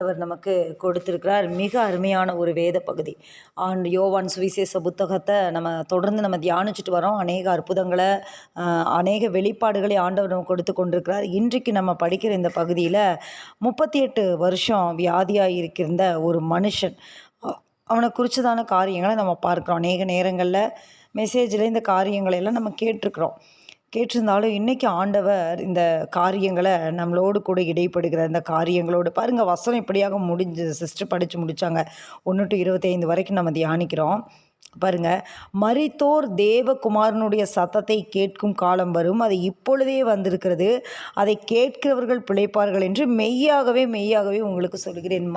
அவர் நமக்கு கொடுத்திருக்கிறார். மிக அருமையான ஒரு வேத பகுதி. யோவான் சுவிசேஷ புத்தகத்தை தொடர்ந்து தியானிச்சுட்டு வரோம். அநேக அற்புதங்களை, அநேக வெளிப்பாடுகளை ஆண்டவர் நமக்கு கொடுத்து கொண்டிருக்கிறார். இன்றைக்கு நம்ம படிக்கிற இந்த பகுதியில் 38 வருஷம் வியாதியாக இருக்கின்ற ஒரு மனுஷன், அவனை குறித்ததான காரியங்களை நம்ம பார்க்குறோம். அநேக நேரங்களில் மெசேஜில் இந்த காரியங்களை எல்லாம் நம்ம கேட்டிருந்தாலும் இன்றைக்கி ஆண்டவர் இந்த காரியங்களை நம்மளோடு கூட இடைப்படுகிற இந்த காரியங்களோடு பாருங்கள். வசனம் இப்படியாக சிஸ்டர் படித்து முடித்தாங்க. 1 to 25 வரைக்கும் நம்ம தியானிக்கிறோம். பாருங்க, மரித்தோர் தேவகுமாரனுடைய சத்தத்தை கேட்கும் காலம் வரும், அது இப்பொழுதே வந்திருக்கிறது, அதை கேட்கிறவர்கள் பிழைப்பார்கள் என்று மெய்யாகவே உங்களுக்கு சொல்கிறேன்.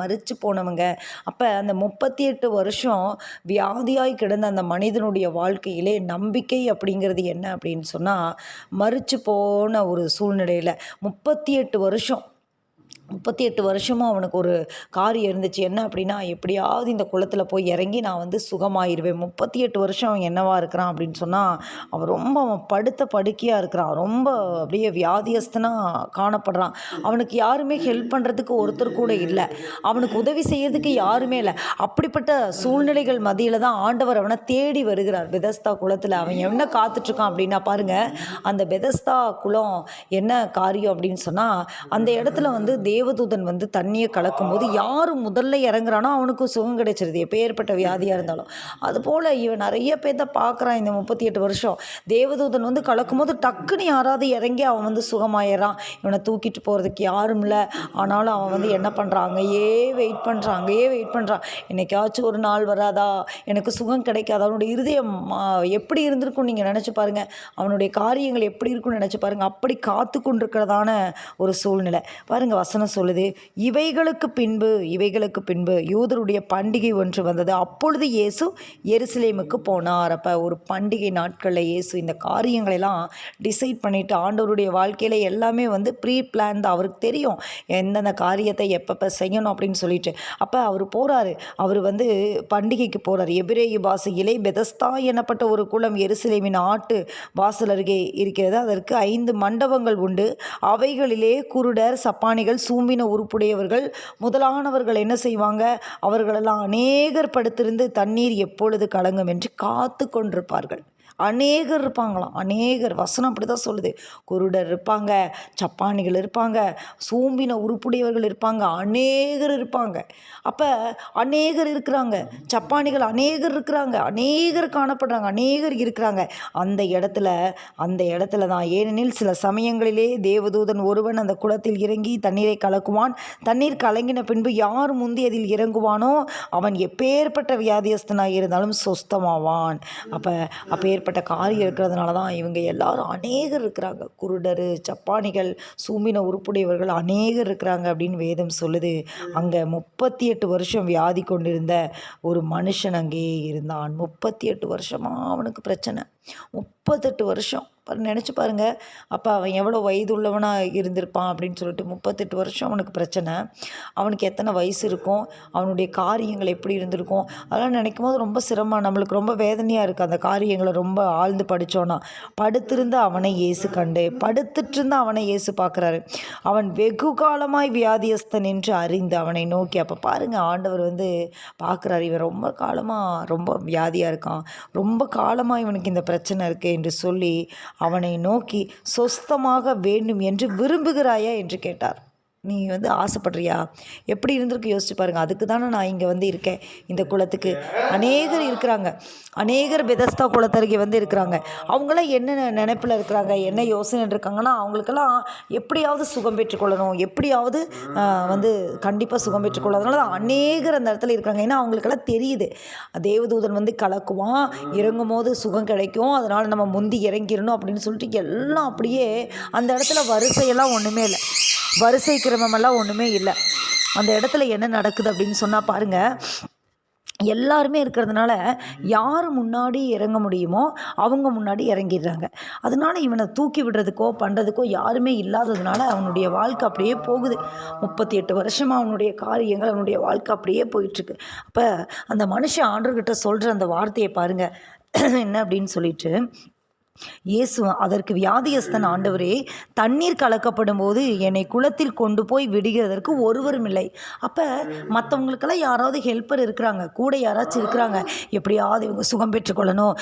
மரிச்சு போனவங்க. அப்போ அந்த 38 வருஷம் வியாதியாய் கிடந்த அந்த மனிதனுடைய வாழ்க்கையிலே நம்பிக்கை அப்படிங்கிறது என்ன அப்படின்னு சொன்னால், மரிச்சு போன ஒரு சூழ்நிலையில் 38 வருஷமும் அவனுக்கு ஒரு காரியம் இருந்துச்சு. என்ன அப்படின்னா, எப்படியாவது இந்த குளத்தில் போய் இறங்கி நான் சுகமாயிருவேன். 38 வருஷம் அவன் என்னவாக இருக்கிறான் அப்படின்னு சொன்னால், அவன் படுத்த படுக்கையாக இருக்கிறான். ரொம்ப அப்படியே வியாதியஸ்தனாக காணப்படுறான். அவனுக்கு யாருமே ஹெல்ப் பண்ணுறதுக்கு ஒருத்தர் கூட இல்லை. அவனுக்கு உதவி செய்யறதுக்கு யாருமே இல்லை. அப்படிப்பட்ட சூழ்நிலைகள் மத்தியில் தான் ஆண்டவர் அவனை தேடி வருகிறார். பெதஸ்தா குளத்தில் அவன் என்ன காத்துட்ருக்கான் அப்படின்னா, பாருங்கள், அந்த பெதஸ்தா குளம் என்ன காரியம் அப்படின்னு சொன்னால், அந்த இடத்துல தேவதூதன் தண்ணியை கலக்கும்போது யார் முதல்ல இறங்குறானோ அவனுக்கு சுகம் கிடைச்சிருது, எப்பேற்பட்ட வியாதியாக இருந்தாலும். அதுபோல் இவன் நிறைய பேர்த்த பார்க்குறான். இந்த 38 வருஷம் தேவதூதன் கலக்கும்போது டக்குன்னு யாராவது இறங்கி அவன் சுகமாயிடுறான். இவனை தூக்கிட்டு போகிறதுக்கு யாரும் இல்லை. ஆனாலும் அவன் என்ன பண்ணுறான், அங்கேயே வெயிட் பண்ணுறான். என்னைக்காச்சும் ஒரு நாள் வராதா, எனக்கு சுகம் கிடைக்காது. அவனுடைய இருதயம் எப்படி இருந்திருக்கும் நீங்கள் நினச்சி பாருங்கள். அவனுடைய காரியங்கள் எப்படி இருக்குன்னு நினச்சி பாருங்கள். அப்படி காத்து கொண்டிருக்கிறதான ஒரு சூழ்நிலை பாருங்கள். வசனம் சொல்லுது, இவைகளுக்கு பின்பு யூதருடைய பண்டிகை ஒன்று வந்தது. அப்பொழுது இயேசு எருசலேமுக்கு போனார். அப்போ ஒரு பண்டிகை நாட்களில் இயேசு இந்த காரியங்களெல்லாம் டிசைட் பண்ணிவிட்டு, ஆண்டவருடைய வாழ்க்கையில் எல்லாமே ப்ரீ பிளான் தான். அவருக்கு தெரியும் எந்தெந்த காரியத்தை எப்பப்போ செய்யணும் அப்படின்னு சொல்லிட்டு. அப்போ அவர் போகிறாரு. அவர் பண்டிகைக்கு போகிறார். எபிரேய பாஷையிலே பெதஸ்தா எனப்பட்ட ஒரு குளம் எருசலேமின் ஆட்டு வாசல் அருகே இருக்கிறது. அதற்கு 5 மண்டபங்கள் உண்டு. அவைகளிலே குருடர், சப்பானிகள், சூம்பின உறுப்புடையவர்கள் முதலானவர்கள் என்ன செய்வாங்க, அவர்களெல்லாம் அநேகர் படுத்திருந்து தண்ணீர் எப்பொழுது கலங்கும் என்று காத்து கொண்டிருப்பார்கள். அநேகர் இருப்பாங்களாம். அநேகர், வசனம் அப்படி தான் சொல்லுது. குருடர் இருப்பாங்க, சப்பானிகள் இருப்பாங்க, சூம்பின உறுப்புடையவர்கள் இருப்பாங்க, அநேகர் இருப்பாங்க. அப்போ அநேகர் இருக்கிறாங்க, சப்பானிகள் அநேகர் இருக்கிறாங்க, அநேகர் காணப்படுறாங்க, அநேகர் இருக்கிறாங்க. அந்த இடத்துல தான், ஏனெனில் சில சமயங்களிலே தேவதூதன் ஒருவன் அந்த குளத்தில் இறங்கி தண்ணீரை கலக்குவான். தண்ணீர் கலங்கின பின்பு யார் முந்தி அதில் இறங்குவானோ அவன் எப்பேற்பட்ட வியாதியஸ்தனாக இருந்தாலும் சொஸ்தமாவான். அப்பேற்பட்ட காரியம் இருக்கிறதுனால தான் இவங்க எல்லாரும் அநேகர் இருக்கிறாங்க. குருடர், சப்பானிகள், சூம்பின உறுப்புடையவர்கள் அநேகர் இருக்கிறாங்க அப்படின்னு வேதம் சொல்லுது. அங்கே 38 வருஷம் வியாதி கொண்டிருந்த ஒரு மனுஷன் அங்கேயே இருந்தான். 38 வருஷமாக அவனுக்கு பிரச்சனை. 38 வருஷம் நினச்சி பாருங்கள். அப்போ அவன் எவ்வளோ வயது உள்ளவனாக இருந்திருப்பான் அப்படின்னு சொல்லிட்டு. 38 வருஷம் அவனுக்கு பிரச்சனை. அவனுக்கு எத்தனை வயசு இருக்கும், அவனுடைய காரியங்கள் எப்படி இருந்திருக்கும், அதெல்லாம் நினைக்கும் போது ரொம்ப சிரமம், நம்மளுக்கு ரொம்ப வேதனையாக இருக்குது. அந்த காரியங்களை ரொம்ப ஆழ்ந்து படித்தோன்னா. படுத்திருந்த அவனை இயேசு பார்க்குறாரு. அவன் வெகு காலமாய் வியாதியஸ்தன் என்று அறிந்து அவனை நோக்கி, அப்போ பாருங்கள், ஆண்டவர் பார்க்குறாரு. இவன் ரொம்ப காலமாக ரொம்ப வியாதியாக இருக்கான், ரொம்ப காலமாக இவனுக்கு இந்த பிரச்சனை இருக்குது என்று சொல்லி அவனை நோக்கி, சொஸ்தமாக வேண்டும் என்று விரும்புகிறாயா என்று கேட்டார். நீ ஆசைப்படுறியா? எப்படி இருந்திருக்கு யோசிச்சு பாருங்கள். அதுக்கு தானே நான் இங்கே இருக்கேன். இந்த குளத்துக்கு அநேகர் இருக்கிறாங்க. அநேகர் பெதஸ்தா குளத்தருகே இருக்கிறாங்க. அவங்களாம் என்ன நினைப்பில் இருக்கிறாங்க, என்ன யோசனை இருக்காங்கன்னா, அவங்களுக்கெல்லாம் எப்படியாவது சுகம் பெற்றுக்கொள்ளணும், எப்படியாவது கண்டிப்பாக சுகம் பெற்றுக்கொள்ள. அதனால தான் அநேகர் அந்த இடத்துல இருக்காங்க. ஏன்னா அவங்களுக்கெல்லாம் தெரியுது, தேவதூதன் இறங்குவான், இறங்கும் போது சுகம் கிடைக்கும், அதனால் நம்ம முந்தி இறங்கிடணும் அப்படின்னு சொல்லிட்டு எல்லாம் அப்படியே அந்த இடத்துல வரிசையெல்லாம் ஒன்றுமே இல்லை, வரிசை கிரமமெல்லாம் ஒன்றுமே இல்லை. அந்த இடத்துல என்ன நடக்குது அப்படின்னு சொன்னால் பாருங்கள், எல்லாருமே இருக்கிறதுனால யார் முன்னாடி இறங்க முடியுமோ அவங்க முன்னாடி இறங்கிடுறாங்க. அதனால இவனை தூக்கி விடுறதுக்கோ பண்ணுறதுக்கோ யாருமே இல்லாததுனால அவனுடைய வாழ்க்கை அப்படியே போகுது. 38 வருஷமாக அவனுடைய காரியங்கள், அவனுடைய வாழ்க்கை அப்படியே போயிட்டுருக்கு. அப்போ அந்த மனுஷன் ஆண்டவர்கிட்ட சொல்கிற அந்த வார்த்தையை பாருங்கள் என்ன அப்படின்னு சொல்லிட்டு, இயேசு அதற்கு வியாதியஸ்தன், ஆண்டவரே, தண்ணீர் கலக்கப்படும் போது என்னை குளத்தில் கொண்டு போய் விடுகிறதற்கு ஒருவரும் இல்லை. அப்போ மற்றவங்களுக்கெல்லாம் யாராவது ஹெல்ப்பர் இருக்கிறாங்க, கூட யாராச்சும் இருக்கிறாங்க, எப்படியாவது இவங்க சுகம் பெற்றுக்கொள்ளணும்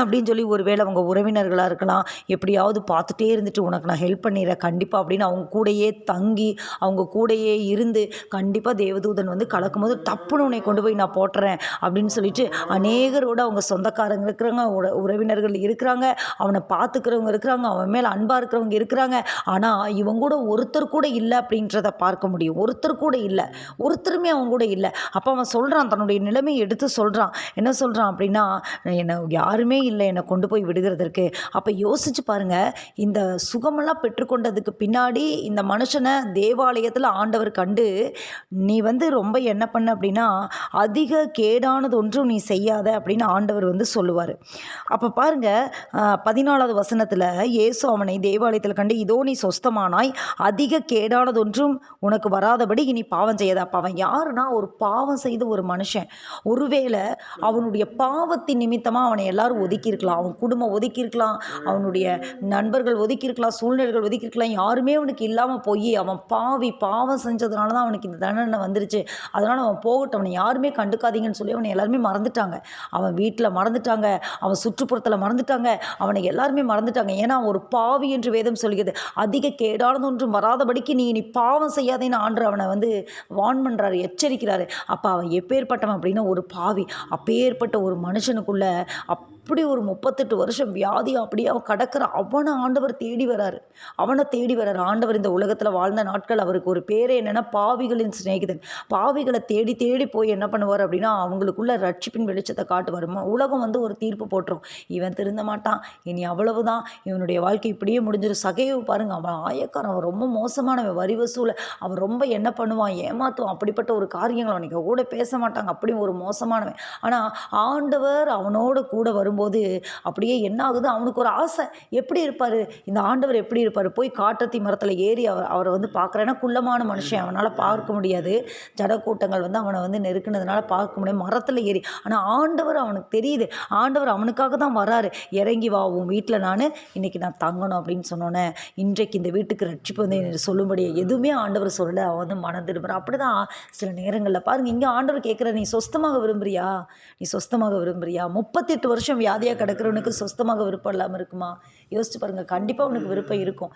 அப்படின்னு சொல்லி, ஒருவேளை அவங்க உறவினர்களாக இருக்கலாம், எப்படியாவது பார்த்துட்டே இருந்துட்டு உனக்கு நான் ஹெல்ப் பண்ணிடுறேன் கண்டிப்பாக அப்படின்னு அவங்க கூடயே தங்கி அவங்க கூடயே இருந்து கண்டிப்பாக தேவதூதன் வந்து கலக்கும் போது டப்புன்னு உன்னை கொண்டு போய் நான் போட்டுறேன் அப்படின்னு சொல்லிட்டு அநேகரோட அவங்க சொந்தக்காரங்க இருக்கிறாங்க, உறவினர்கள் இருக்கிறாங்க, அவனை பார்த்துக்கிறவங்க இருக்கிறாங்க, அவன் மேலே அன்பாக இருக்கிறவங்க இருக்கிறாங்க. ஆனால் இவங்க கூட ஒருத்தர் கூட இல்லை அப்படின்றத பார்க்க முடியும். ஒருத்தர் கூட இல்லை, ஒருத்தருமே அவங்க கூட இல்லை. அப்போ அவன் சொல்கிறான், தன்னுடைய நிலைமையை எடுத்து சொல்கிறான். என்ன சொல்கிறான் அப்படின்னா, என்னை யாருமே இல்லை என்னை கொண்டு போய் விடுகிறதற்கு. அப்போ யோசிச்சு பாருங்கள், இந்த சுகமெல்லாம் பெற்றுக்கொண்டதுக்கு பின்னாடி இந்த மனுஷனை தேவாலயத்தில் ஆண்டவர் கண்டு, நீ வந்து ரொம்ப என்ன பண்ண அப்படின்னா, அதிக கேடானது ஒன்றும் நீ செய்யாத அப்படின்னு ஆண்டவர் வந்து சொல்லுவார். அப்போ பாருங்கள், 14வது வசனத்தில் இயேசு அவனை தேவாலயத்தில் கண்டு, இதோ நீ சொஸ்தமானாய், அதிக கேடானது ஒன்றும் உனக்கு வராதபடி இனி பாவம் செய்யாத. அப்போ அவன் யாருன்னா, ஒரு பாவம் செய்த ஒரு மனுஷன். ஒருவேளை அவனுடைய பாவத்தின் நிமித்தமாக அவனை எல்லாரும் ஒதுக்கியிருக்கலாம், அவன் குடும்பம் ஒதுக்கியிருக்கலாம், அவனுடைய நண்பர்கள் ஒதுக்கியிருக்கலாம், சூழ்நிலைகள் ஒதுக்கியிருக்கலாம், யாருமே அவனுக்கு இல்லாமல் போய் அவன் பாவம் செஞ்சதுனால தான் அவனுக்கு இந்த தண்டனை வந்துருச்சு, அதனால் அவன் போகட்டும், அவனை யாருமே கண்டுக்காதீங்கன்னு சொல்லி அவனை எல்லாருமே மறந்துட்டாங்க. அவன் வீட்டில் மறந்துட்டாங்க, அவன் சுற்றுப்புறத்தில் மறந்துட்டாங்க, அவனை எல்லாருமே மறந்துட்டாங்க. ஏன்னா ஒரு பாவி என்று வேதம் சொல்கிறது. அதிக கேடானது ஒன்றும் வராதபடிக்கு நீ பாவம் செய்யாதேன்னு ஆண்டவர் அவனை வந்து வார்ன் பண்ணுறாரு, எச்சரிக்கிறாரு. அப்போ அவன் எப்பேற்பட்டவன் அப்படின்னா, ஒரு பாவி. அப்பேற்பட்ட ஒரு மனுஷனுக்குள்ள அப்படி ஒரு 38 வருஷம் வியாதி அப்படியே அவன் கடக்கிற, அவனை ஆண்டவர் தேடி வராரு, அவனை தேடி வராரு. ஆண்டவர் இந்த உலகத்தில் வாழ்ந்த நாட்கள் அவருக்கு ஒரு பேரே என்னென்னா, பாவிகளின் சிநேகிதன். பாவிகளை தேடி தேடி போய் என்ன பண்ணுவார் அப்படின்னா, அவங்களுக்குள்ள ரட்சிப்பின் வெளிச்சத்தை காட்டுவார். உலகம் வந்து ஒரு தீர்ப்பு போட்டுரும், இவன் திருந்த மாட்டான், இனி அவ்வளவுதான், இவனுடைய வாழ்க்கை இப்படியே முடிஞ்சிடும். சகையை பாருங்க, அவன் ஆயக்காரன், அவன் ரொம்ப மோசமானவன், வரி வசூல், அவன் ரொம்ப என்ன பண்ணுவான், ஏமாத்துவான், அப்படிப்பட்ட ஒரு காரியங்கள், அவனுக்கு கூட பேச மாட்டாங்க, அப்படி ஒரு மோசமானவன். ஆனால் ஆண்டவர் அவனோட கூட வரும்போது அப்படியே என்ன ஆகுது, அவனுக்கு ஒரு ஆசை, எப்படி இருப்பார் இந்த ஆண்டவர், எப்படி இருப்பார், போய் காட்டத்தி மரத்தில் ஏறி அவரை வந்து பார்க்குறேன்னா, குள்ளமான மனுஷன், அவனால் பார்க்க முடியாது, ஜடக்கூட்டங்கள் வந்து அவனை வந்து நெருக்குனதுனால பார்க்க முடியாது, மரத்தில் ஏறி. ஆனால் ஆண்டவர் அவனுக்கு தெரியுது, ஆண்டவர் அவனுக்காக தான் வராரு. இறங்கி வா, உன் வீட்டில் இன்னைக்கு நான் தங்கணும் அப்படின்னு சொன்னோன்னே, இன்றைக்கு இந்த வீட்டுக்கு ரட்சிப்பு வந்து சொல்லும்படி எதுவுமே ஆண்டவர் சொல்ல, அவன் வந்து மனம் திரும்புகிறான். அப்படி தான் சில நேரங்களில் பாருங்கள், இங்கே ஆண்டவர் கேட்குற, நீ சொஸ்தமாக விரும்புறியா, நீ சொஸ்தமாக விரும்புறியா? 38 வருஷம் வியாதியாக கிடக்கிறவனுக்கு சொஸ்தமாக விருப்பம் இல்லாமல் இருக்குமா? யோசிச்சு பாருங்கள், கண்டிப்பாக உனக்கு விருப்பம் இருக்கும்.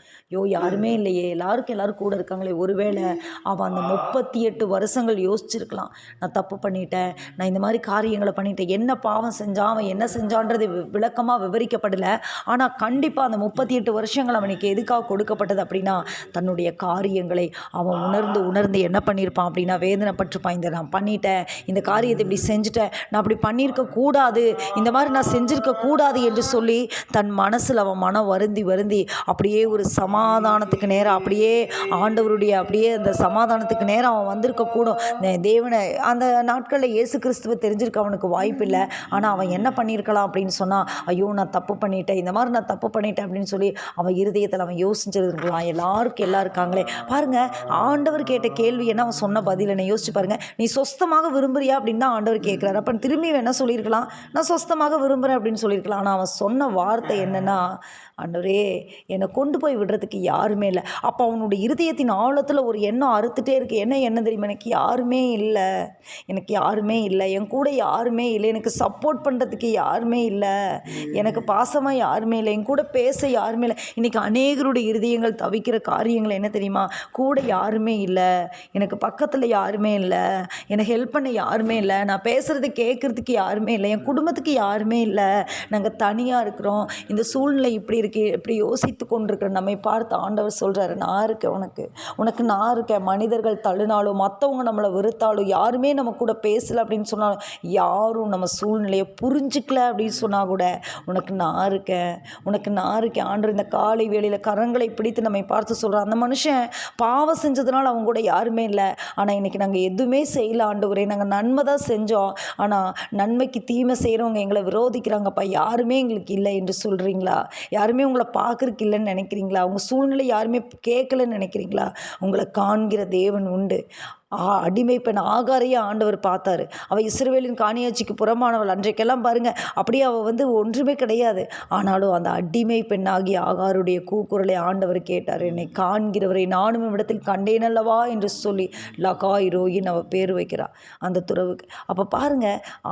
யாருமே இல்லையே, எல்லாரும் கூட இருக்காங்களே. ஒருவேளை அவன் அந்த 38 வருஷங்கள் யோசிச்சிருக்கலாம், நான் தப்பு பண்ணிட்டேன், நான் இந்த மாதிரி காரியங்களை பண்ணிட்டேன், என்ன பாவம் செஞ்சான், அவன் என்ன செஞ்சான்றது விளக்கமாக விவரிக்கப்படலை. ஆனால் கண்டிப்பாக அந்த 38 வருஷங்கள் அவனுக்கு எதுக்காக கொடுக்கப்பட்டது அப்படின்னா, தன்னுடைய காரியங்களை அவன் உணர்ந்து என்ன பண்ணியிருப்பான் அப்படின்னா, வேதனைப்பட்டிருப்பான். இந்த நான் பண்ணிட்டேன், இந்த காரியத்தை இப்படி செஞ்சுட்டேன், நான் அப்படி பண்ணியிருக்க கூடாது, இந்த மாதிரி நான் செஞ்சுருக்க கூடாது என்று சொல்லி தன் மனசில் அவன் மனம் வருந்தி அப்படியே ஒரு சமாதானத்துக்கு நேரம், அப்படியே ஆண்டவருடைய அப்படியே அந்த சமாதானத்துக்கு நேரம் அவன் வந்திருக்கக்கூடும். தேவனை அந்த நாட்களில் இயேசு கிறிஸ்துவை தெரிஞ்சிருக்க அவனுக்கு வாய்ப்பு இல்லை. ஆனால் அவன் என்ன பண்ணியிருக்கலாம் அப்படின்னு சொன்னால், ஐயோ நான் தப்பு பண்ணிட்டேன், இந்த மாதிரி நான் தப்பு பண்ணிட்டேன் அப்படின்னு சொல்லி அவன் இருதயத்தில் அவன் யோசிச்சிருக்கலாம். எல்லாம் இருக்காங்களே பாருங்கள், ஆண்டவர் கேட்ட கேள்வி என்ன, அவன் சொன்ன பதில் என்ன யோசிச்சு பாருங்கள். நீ சொஸ்தமாக விரும்புறியா அப்படின்னு தான் ஆண்டவர் கேட்குறாரு. அப்போ திரும்பி என்ன சொல்லியிருக்கலாம், நான் சொஸ்தமாக விரும்புகிறேன் அப்படின்னு சொல்லியிருக்கலாம். ஆனால் அவன் சொன்ன வார்த்தை என்னென்னா, ஆண்டவரே என்னை கொண்டு போய் விடுறதுக்கு யாருமே இல்லை. அப்போ அவனுடைய இருதயத்தின் ஆழத்தில் ஒரு எண்ணம் அறுத்துட்டே இருக்கு. என்ன தெரியுமா, எனக்கு யாருமே இல்லை, என் கூட யாருமே இல்லை, எனக்கு சப்போர்ட் பண்ணுறதுக்கு யாருமே இல்லை, எனக்கு பாசமாக யாருமே இல்லை, என் கூட பேச யாருமே இல்லை. இன்றைக்கி அநேகருடைய இருதயங்கள் தவிக்கிற காரியங்கள் என்ன தெரியுமா, கூட யாருமே இல்லை, எனக்கு பக்கத்தில் யாருமே இல்லை, என்னை ஹெல்ப் பண்ண யாருமே இல்லை, நான் பேசுகிறது கேட்குறதுக்கு யாருமே இல்லை, என் குடும்பத்துக்கு யாருமே இல்லை, நாங்கள் தனியாக இருக்கிறோம், இந்த சூழ்நிலை இப்படி இருக்குது, இப்படி யோசித்து கொண்டிருக்கிற நம்மை பார்த்து ஆண்டவர் சொல்கிறாரு, நான் இருக்கேன், உனக்கு நான் இருக்கேன். மனிதர்கள் தள்ளினாலும், மற்றவங்க நம்மளை வெறுத்தாலும், யாருமே நம்ம கூட பேசலை அப்படின்னு சொன்னாலும், யாரும் நம்ம சூழ்நிலையை புரிஞ்சிக்கல அப்படின்னு சொன்னால் கூட, உனக்கு நான் இருக்கேன். ஆண்டவர் இந்த காலை வேளையில் கரங்களை பிடித்து நம்மை பார்த்து சொல்கிறார், அந்த மனுஷன் பாவம் செஞ்சதுனால அவங்க கூட யாருமே இல்லை, ஆனால் இன்றைக்கி நாங்கள் எதுவுமே செய்யல ஆண்டவரே, நாங்கள் நன்மை தான் செஞ்சோம், ஆனால் நன்மைக்கு தீமை செய்கிறவங்க எங்களை விரோதிக்கிறாங்கப்பா, யாருமே எங்களுக்கு இல்லை என்று சொல்கிறீங்களா? யாருமே உங்களை பார்க்குறக்கு இல்லைன்னு நினைக்கிறீங்களா? உங்கள் சூழ்நிலை யாருமே கேட்கலன்னு நினைக்கிறீங்களா? உங்களை காண்கிற தேவன் உண்டு. அடிமை பெண் ஆகாரையே ஆண்டவர் பார்த்தாரு. அவள் இஸ்ரவேலின் காணியாட்சிக்கு புறமானவள். அன்றைக்கெல்லாம் பாருங்க, அப்படியே அவள் ஒன்றுமே கிடையாது. ஆனாலும் அந்த அடிமை பெண்ணாகிய ஆகாருடைய கூக்குரலை ஆண்டவர் கேட்டார். என்னை காண்கிறவரை நானும் இடத்தில் கண்டேன் அல்லவா என்று சொல்லி லகாய் ரோயின் அவள் பேர் வைக்கிறாள் அந்த துறவுக்கு. அப்போ பாருங்க,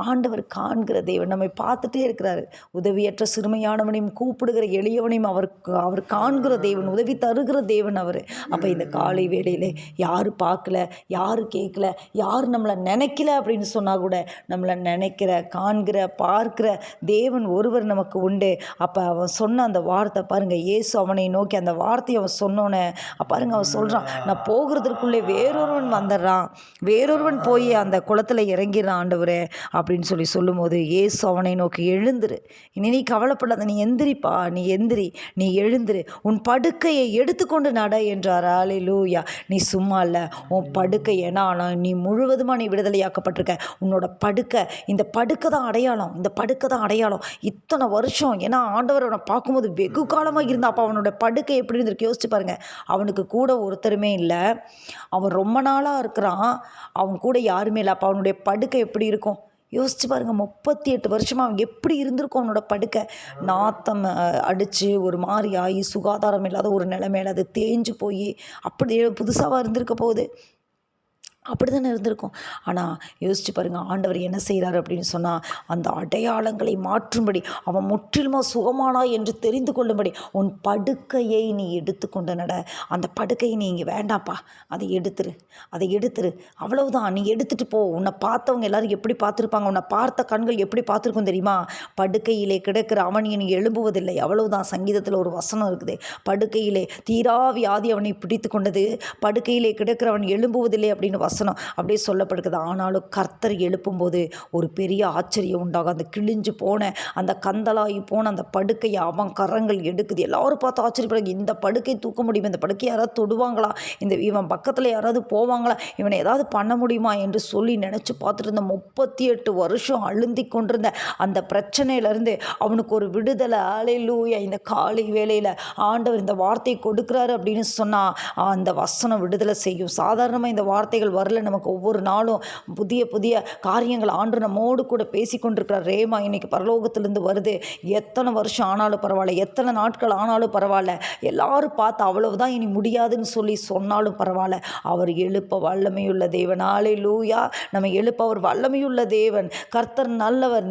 ஆண்டவர் காண்கிற தேவன், நம்மை பார்த்துட்டே இருக்கிறாரு. உதவியற்ற சிறுமையானவனையும் கூப்பிடுகிற எளியவனையும் அவர் காண்கிற தேவன், உதவி தருகிற தேவன் அவர். அப்போ இந்த காலை வேளையிலே யார் பார்க்கல, யார் கேட்கல, யார் நம்மளை நினைக்கல அப்படின்னு சொன்னால் கூட நம்மளை நினைக்கிற, காண்கிற, பார்க்கிற தேவன் ஒருவர் நமக்கு உண்டு. அப்போ அவன் சொன்ன அந்த வார்த்தை பாருங்கள், இயேசு அவனை நோக்கி அந்த வார்த்தையை அவன் சொன்னோன்னே பாருங்க, அவன் சொல்கிறான், நான் போகிறதுக்குள்ளே வேறொருவன் வந்துடுறான், வேறொருவன் போய் அந்த குளத்தில் இறங்கிடுறான் ஆண்டவரே அப்படின்னு சொல்லும்போது இயேசு அவனை நோக்கி, எழுந்துரு, இனி நீ கவலைப்படாத, நீ எந்திரிப்பா, நீ எந்திரி, நீ எழுந்துரு, உன் படுக்கையை எடுத்துக்கொண்டு நட என்றார். அல்லேலூயா. நீ சும்மா இல்லை, உன் படுக்கை ஏன்னா நீ முழுவதுமாக நீ விடுதலையாக்கப்பட்டிருக்க. உன்னோட படுக்கை, இந்த படுக்கை தான் அடையாளம், இந்த படுக்கை தான் அடையாளம். இத்தனை வருஷம் ஏன்னா ஆண்டவர் அவனை பார்க்கும்போது வெகு காலமாக இருந்தா. அப்போ அவனோட படுக்கை எப்படி இருந்திருக்கு யோசிச்சு பாருங்க. அவனுக்கு கூட ஒருத்தருமே இல்லை, அவன் ரொம்ப நாளாக இருக்கிறான், அவன் கூட யாருமே இல்லை. அப்போ அவனுடைய படுக்கை எப்படி இருக்கும் யோசிச்சு பாருங்கள். 38 வருஷமாக அவன் எப்படி இருந்திருக்கும். அவனோட படுக்கை நாத்தம் அடித்து ஒரு மாதிரி ஆகி சுகாதாரம் இல்லாத ஒரு நிலைமையில அது தேஞ்சு போய் அப்படியே புதுசாக இருந்திருக்க போகுது. அப்படி தானே இருந்திருக்கும். ஆனால் யோசிச்சு பாருங்கள், ஆண்டவர் என்ன செய்கிறார் அப்படின்னு சொன்னால், அந்த அடையாளங்களை மாற்றும்படி, அவன் முற்றிலுமாக சுகமானா என்று தெரிந்து கொள்ளும்படி, உன் படுக்கையை நீ எடுத்துக்கொண்டு நட. அந்த படுக்கையை நீ இங்கே வேண்டாம்ப்பா, அதை எடுத்துரு, அவ்வளவுதான், நீ எடுத்துகிட்டு போ. உன்னை பார்த்தவங்க எல்லாரும் எப்படி பார்த்துருப்பாங்க, உன்னை பார்த்த கண்கள் எப்படி பார்த்துருக்கும் தெரியுமா? படுக்கையிலே கிடக்கிற அவன் இனி எழும்புவதில்லை. அவ்வளவுதான். சங்கீதத்தில் ஒரு வசனம் இருக்குது, படுக்கையிலே தீரா வியாதி அவனை பிடித்து கொண்டது, படுக்கையிலே கிடக்கிறவன் எழும்புவதில்லை அப்படின்னு வசனம் அப்படியே சொல்லப்படுகிறது. ஆனாலும் கர்த்தர் எழுப்பும்போது ஒரு பெரிய ஆச்சரியம் உண்டாகும். அந்த கிழிஞ்சு போன, அந்த கந்தலாகி போன அந்த படுக்கையை அவன் கரங்கள் எடுக்குது. எல்லாரும் பார்த்து ஆச்சரியப்படுறாங்க, இந்த படுக்கை தூக்க முடியுமா, இந்த படுக்கை யாராவது தொடுவாங்களா, இவன் பக்கத்தில் யாராவது போவாங்களா, இவனை ஏதாவது பண்ண முடியுமா என்று சொல்லி நினச்சி பார்த்துட்டு இருந்த 38 வருஷம் அழுந்தி கொண்டிருந்த அந்த பிரச்சனையிலேருந்து அவனுக்கு ஒரு விடுதலை. அல்லேலூயா. இந்த காலை வேளையில் ஆண்டவர் இந்த வார்த்தை கொடுக்குறாரு அப்படின்னு சொன்னால் அந்த வசனம் விடுதலை செய்யும். சாதாரணமாக இந்த வார்த்தைகள் வரல. நமக்கு ஒவ்வொரு நாளும் புதிய புதிய காரியங்கள் ஆண்டு நம்மோடு கூட பேசி கொண்டிருக்கிறார். ரேமா இன்னைக்கு பரலோகத்திலிருந்து வருது. எத்தனை வருஷம் ஆனாலும் பரவாயில்ல, எத்தனை நாட்கள் ஆனாலும் பரவாயில்ல, எல்லாரும் பார்த்து அவ்வளவுதான் இனி முடியாதுன்னு சொல்லி சொன்னாலும் பரவாயில்ல, அவர் எழுப்ப வல்லமையுள்ள தேவன். அல்லேலூயா. நம்ம எழுப்ப அவர் வல்லமையுள்ள தேவன். கர்த்தர் நல்லவர்.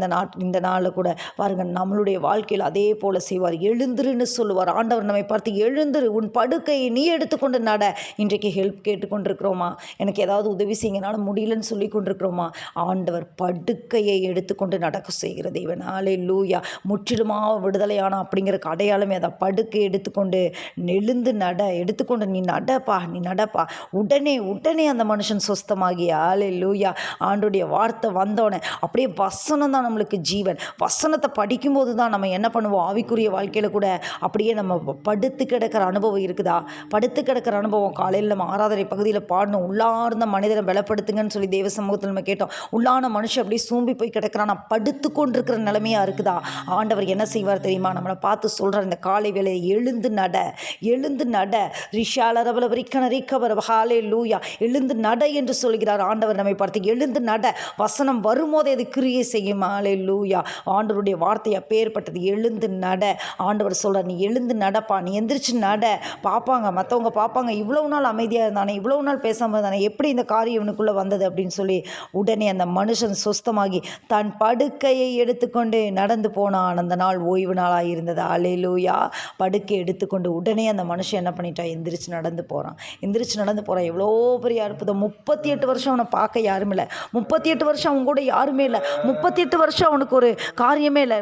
இந்த நாளில் கூட பாருங்க, நம்மளுடைய வாழ்க்கையில் அதே போல செய்வார். எழுந்துருன்னு சொல்லுவார். ஆண்டவர் நம்மை பார்த்து, எழுந்துரு, உன் படுக்கையை நீ எடுத்துக்கொண்டு நட. இன்றைக்கு ஹெல்ப் கேட்டுக்கொண்டிருக்கிறோமா, எனக்கு ஏதாவது உதவி செய்யனால முடியலன்னு சொல்லி கொண்டிருக்கிறோமா, ஆண்டவர் படுக்கையை எடுத்துக்கொண்டு நடக்க செய்கிற தேவன். அல்லேலூயா. முற்றிலுமாக விடுதலையான அப்படிங்கிற அடையாளமே அதை படுக்கை எடுத்துக்கொண்டு நெழுந்து நட, எடுத்துக்கொண்டு நீ நடப்பா. உடனே அந்த மனுஷன் சொஸ்தமாகி. அல்லேலூயா. ஆண்டுடைய வார்த்தை வந்தோடனே அப்படியே வசனம் தான் நம்மளுக்கு ஜீவன். வசனத்தை படிக்கும்போது தான் நம்ம என்ன பண்ணுவோம், ஆவிக்குரிய வாழ்க்கையில் கூட அப்படியே நம்ம படுத்து கிடக்கிற அனுபவம் இருக்குதா, படுத்து கிடக்கிற அனுபவம். காலையில் நம்ம ஆராதனை பகுதியில் பாடணும், உள்ளார்ந்த மனிதரை பலப்படுத்துங்கன்னு சொல்லி தேவ சமூகத்தில் நம்ம கேட்டோம். உள்ளான மனுஷன் அப்படியே சூம்பி போய் கிடக்கிறான், படுத்து கொண்டிருக்கிற நிலைமையாக இருக்குதா, ஆண்டவர் என்ன செய்வார் தெரியுமா, நம்மளை பார்த்து சொல்கிறார், இந்த காலை வேளையை எழுந்து நட ஹல்லேலூயா. எழுந்து நட என்று சொல்கிறார் ஆண்டவர் நம்மை பார்த்து. எழுந்து நட. வசனம் வரும்போதே அது கிரியை செய்யும். ஹல்லேலூயா. ஆண்டவருடைய வார்த்தை அப்பேற்பட்டது. எழுந்து நட. ஆண்டவர் சொல்கிறார், நீ எழுந்து நடப்பா, நீ எந்திரிச்சு நட. மற்றவங்க பார்ப்பாங்க, இவ்வளவு நாள் அமைதியாக இருந்தானே, இவ்வளவு நாள் பேசாமல் இருந்தானே, எப்படி இந்த காரியம் இவனுக்குள்ளே வந்தது அப்படின்னு சொல்லி உடனே அந்த மனுஷன் சுஸ்தமாகி தன் படுக்கையை எடுத்துக்கொண்டு நடந்து போனான். அந்த நாள் ஓய்வு நாளாக இருந்தது. அல்லேலூயா. படுக்கை எடுத்துக்கொண்டு உடனே அந்த மனுஷன் என்ன பண்ணிட்டான், எந்திரிச்சு நடந்து போகிறான். எவ்வளோ பெரிய அற்புதம். 38 வருஷம் அவனை பார்க்க யாருமே இல்லை, 38 வருஷம் அவங்க கூட யாருமே இல்லை, 38 வருஷம் அவனுக்கு ஒரு காரியமே இல்லை.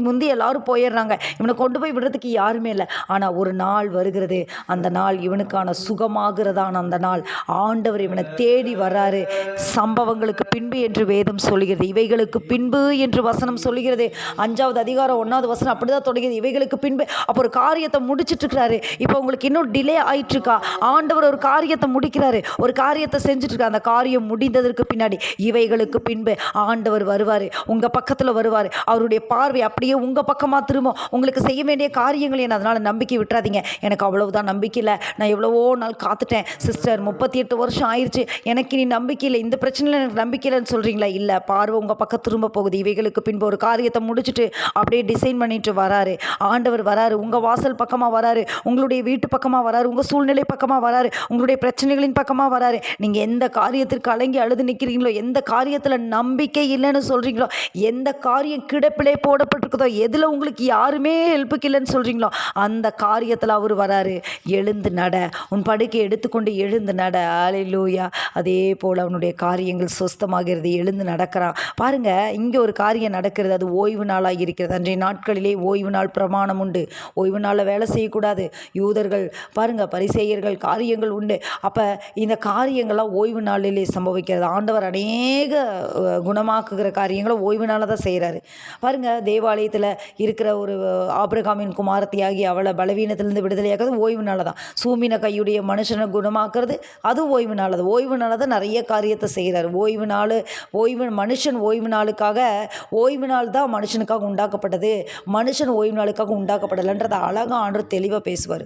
முந்தி எல்லாரும் போயிடுறாங்க, இவனை கொண்டு போய் விடுறதுக்கு யாருமே இல்லை. ஆனால் ஒரு நாள் வருகிறது, அந்த நாள் இவனுக்கான சுகமாகிறதான அந்த நாள். ஆண்டவர் இவனை தேடி வர்றாரு. சம்பவங்களுக்கு பின்பு என்று வேதம் சொல்கிறது. இவைகளுக்கு பின்பு என்று வசனம் சொல்லுகிறது. 5வது அதிகாரம் 1வது வசனம் அப்படிதான் தொடங்குது. இவைகளுக்கு பின்பு. அப்போ ஒரு காரியத்தை முடிச்சிட்டு இருக்கிறாரு. இப்போ உங்களுக்கு இன்னும் டிலே ஆயிட்டு இருக்கா? ஆண்டவர் ஒரு காரியத்தை முடிக்கிறாரு, ஒரு காரியத்தை செஞ்சுட்டு இருக்காரு. அந்த காரியம் முடிந்ததற்கு பின்னாடி இவைகளுக்கு பின்பு ஆண்டவர் வருவார், உங்க பக்கத்துல வருவார். அவருடைய பார்வை அப்படியே உங்க பக்கமா திரும்பும். உங்களுக்கு செய்ய வேண்டிய காரியங்கள் என்ன? அதனால நம்பிக்கை விட்டுறாதீங்க. எனக்கு அவ்வளவுதான் நம்பிக்கை இல்லை, நான் எவ்வளவோ நாள் காத்துட்டேன் சிஸ்டர், 38 வருஷம் ஆயிடுச்சு, எனக்கு நீ நம்பிக்கை இல்லை, இந்த பிரச்சனையில் எனக்கு நம்பிக்கை இல்லைன்னு சொல்கிறீங்களா? இல்லை, பார்வை உங்கள் பக்கம் திரும்ப போகுது. இவைகளுக்கு பின்பு ஒரு காரியத்தை முடிச்சுட்டு அப்படியே டிசைன் பண்ணிட்டு வராரு. ஆண்டவர் வராரு, உங்கள் வாசல் பக்கமாக வராரு, உங்களுடைய வீட்டு பக்கமாக வராரு, உங்கள் சூழ்நிலை பக்கமாக வராரு, உங்களுடைய பிரச்சனைகளின் பக்கமாக வராரு. நீங்கள் எந்த காரியத்திற்கு அலங்கி அழுது நிற்கிறீங்களோ, எந்த காரியத்தில் நம்பிக்கை இல்லைன்னு சொல்கிறீங்களோ, எந்த காரியம் கிடப்பிலே போடப்பட்டிருக்குதோ, எதில் உங்களுக்கு யாருமே ஹெல்ப்புக்கு இல்லைன்னு சொல்கிறீங்களோ, அந்த காரியத்தில் அவர் வராரு. எழுந்து நட, உன் படுக்கை எடுத்துக்கொண்டு எழுந்து நட. அல்லேலூயா. அதே போல் அவனுடைய காரியங்கள் சொஸ்தமாகிறது, எழுந்து நடக்கிறான். பாருங்க, இங்கே ஒரு காரியம் நடக்கிறது, அது ஓய்வு நாளாக இருக்கிறது. அன்றைய நாட்களிலே ஓய்வு நாள் பிரமாணம் உண்டு. ஓய்வு நாளில் வேலை செய்யக்கூடாது. யூதர்கள் பாருங்க, பரிசேயர்கள் காரியங்கள் உண்டு. அப்போ இந்த காரியங்கள்லாம் ஓய்வு நாளிலே சம்பவிக்கிறது. ஆண்டவர் அநேக குணமாக்குகிற காரியங்களை ஓய்வு நாளில் தான் செய்கிறாரு. பாருங்க, தேவாலயத்தில் இருக்கிற ஒரு ஆபிரகாமின் குமாரத்தியாகி அவளை பலவீனத்திலிருந்து விடுதலையாக்குறது ஓய்வு நாளில் தான். சூமின கையுடைய மனுஷனை குணமாக்குறது அது ஓய்வு நாள். அது ஓய்வு நாளில் தான் நிறைய காரியத்தை செய்கிறார். மனுஷன் ஓய்வு நாளுக்காக, ஓய்வு நாள் தான் மனுஷனுக்காக உண்டாக்கப்பட்டது, மனுஷன் ஓய்வு நாளுக்காக உண்டாக்கப்படலைன்றதை அழகாக ஆண்டவர் தெளிவாக பேசுவார்.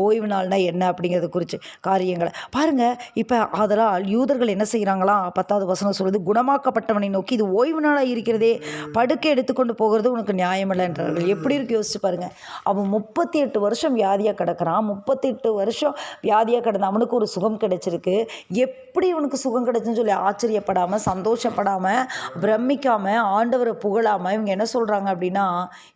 ஓய்வு நாள்னா என்ன அப்படிங்கிறத குறித்து காரியங்களை பாருங்கள். இப்போ அதனால் யூதர்கள் என்ன செய்கிறாங்களாம்? 10வது வசனம் சொல்லுது, குணமாக்கப்பட்டவனை நோக்கி இது ஓய்வு நாளாக இருக்கிறதே, படுக்கை எடுத்துக்கொண்டு போகிறது உனக்கு நியாயமில்லைன்றார்கள். எப்படி இருக்கு யோசிச்சு பாருங்கள். அவன் 38 வருஷம் வியாதியாக கிடக்கிறான். 38 வருஷம் வியாதியாக கிடந்த அவனுக்கு ஒரு சுகம் கிடைச்சிருக்கு. எப்படி அவனுக்கு சுகம் கிடைச்சுன்னு சொல்லி ஆச்சரியப்படாமல், சந்தோஷப்படாமல், பிரமிக்காமல், ஆண்டவரை புகழாமல் இவங்க என்ன சொல்கிறாங்க அப்படின்னா,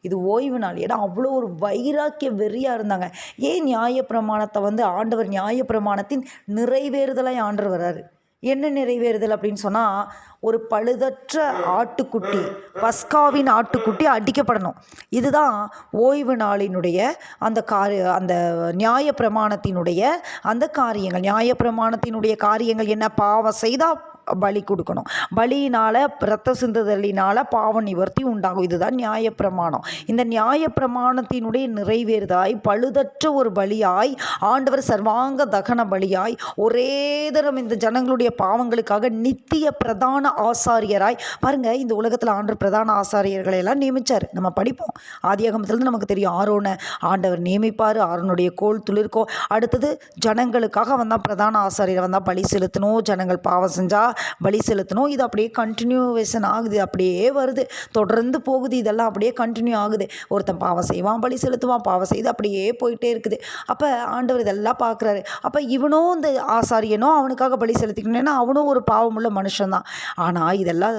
இது ஓய்வு நாள். ஏன்னா அவ்வளோ ஒரு வைராக்கிய வெறியாக இருந்தாங்க. ஏன் நியாயப்பிரமாணத்தை ஆண்டவர் நியாயப்பிரமாணத்தின் நிறைவேறுதலாய் ஆண்டவர் வர்றாரு. என்ன நிறைவேறுதல் அப்படின்னு சொன்னால், ஒரு பழுதற்ற ஆட்டுக்குட்டி, பஸ்காவின் ஆட்டுக்குட்டி அடிக்கப்படணும். இதுதான் ஓய்வு நாளினுடைய அந்த நியாயப்பிரமாணத்தினுடைய அந்த காரியங்கள். நியாயப்பிரமாணத்தினுடைய காரியங்கள் என்ன? பாவம் செய்தால் பலி கொடுக்கணும், பலியினால் இரத்த சிந்துதலினால் பாவ நிவர்த்தி உண்டாகும். இதுதான் நியாயப்பிரமாணம். இந்த நியாயப்பிரமாணத்தினுடைய நிறைவேறுதாய் பழுதற்ற ஒரு பலியாய் ஆண்டவர் சர்வாங்க தகன பலியாய் ஒரே தரம் இந்த ஜனங்களுடைய பாவங்களுக்காக நித்திய பிரதான ஆசாரியராய். பாருங்க, இந்த உலகத்தில் ஆண்டவர் பிரதான ஆசாரியர்களை எல்லாம் நியமிச்சார். நம்ம படிப்போம், ஆதியாகமத்திலிருந்து நமக்கு தெரியும். ஆரோனை ஆண்டவர் நியமிப்பார். ஆரோனுடைய கோல் துளிர்க்கும். அடுத்தது ஜனங்களுக்காக வந்தால் பிரதான ஆசாரியர் வந்தால் பலி செலுத்தணும், ஜனங்கள் பாவம் செஞ்சால் பலி செலுத்தணும். இது அப்படியே கண்டினியூவேஷன் ஆகுது, அப்படியே வருது, தொடர்ந்து போகுது. இதெல்லாம் அப்படியே கண்டினியூ ஆகுது. ஒருத்தன் பாவம் செய்வான், பலி செலுத்துவான், பாவம் செய்து அப்படியே போயிட்டே இருக்குது. அப்போ ஆண்டவர் இதெல்லாம் பார்க்குறாரு. அப்போ இவனும் இந்த ஆசாரியனும் அவனுக்காக பலி செலுத்திக்கணும். ஏன்னா அவனும் ஒரு பாவமுள்ள மனுஷன்தான். ஆனால் இதெல்லாம்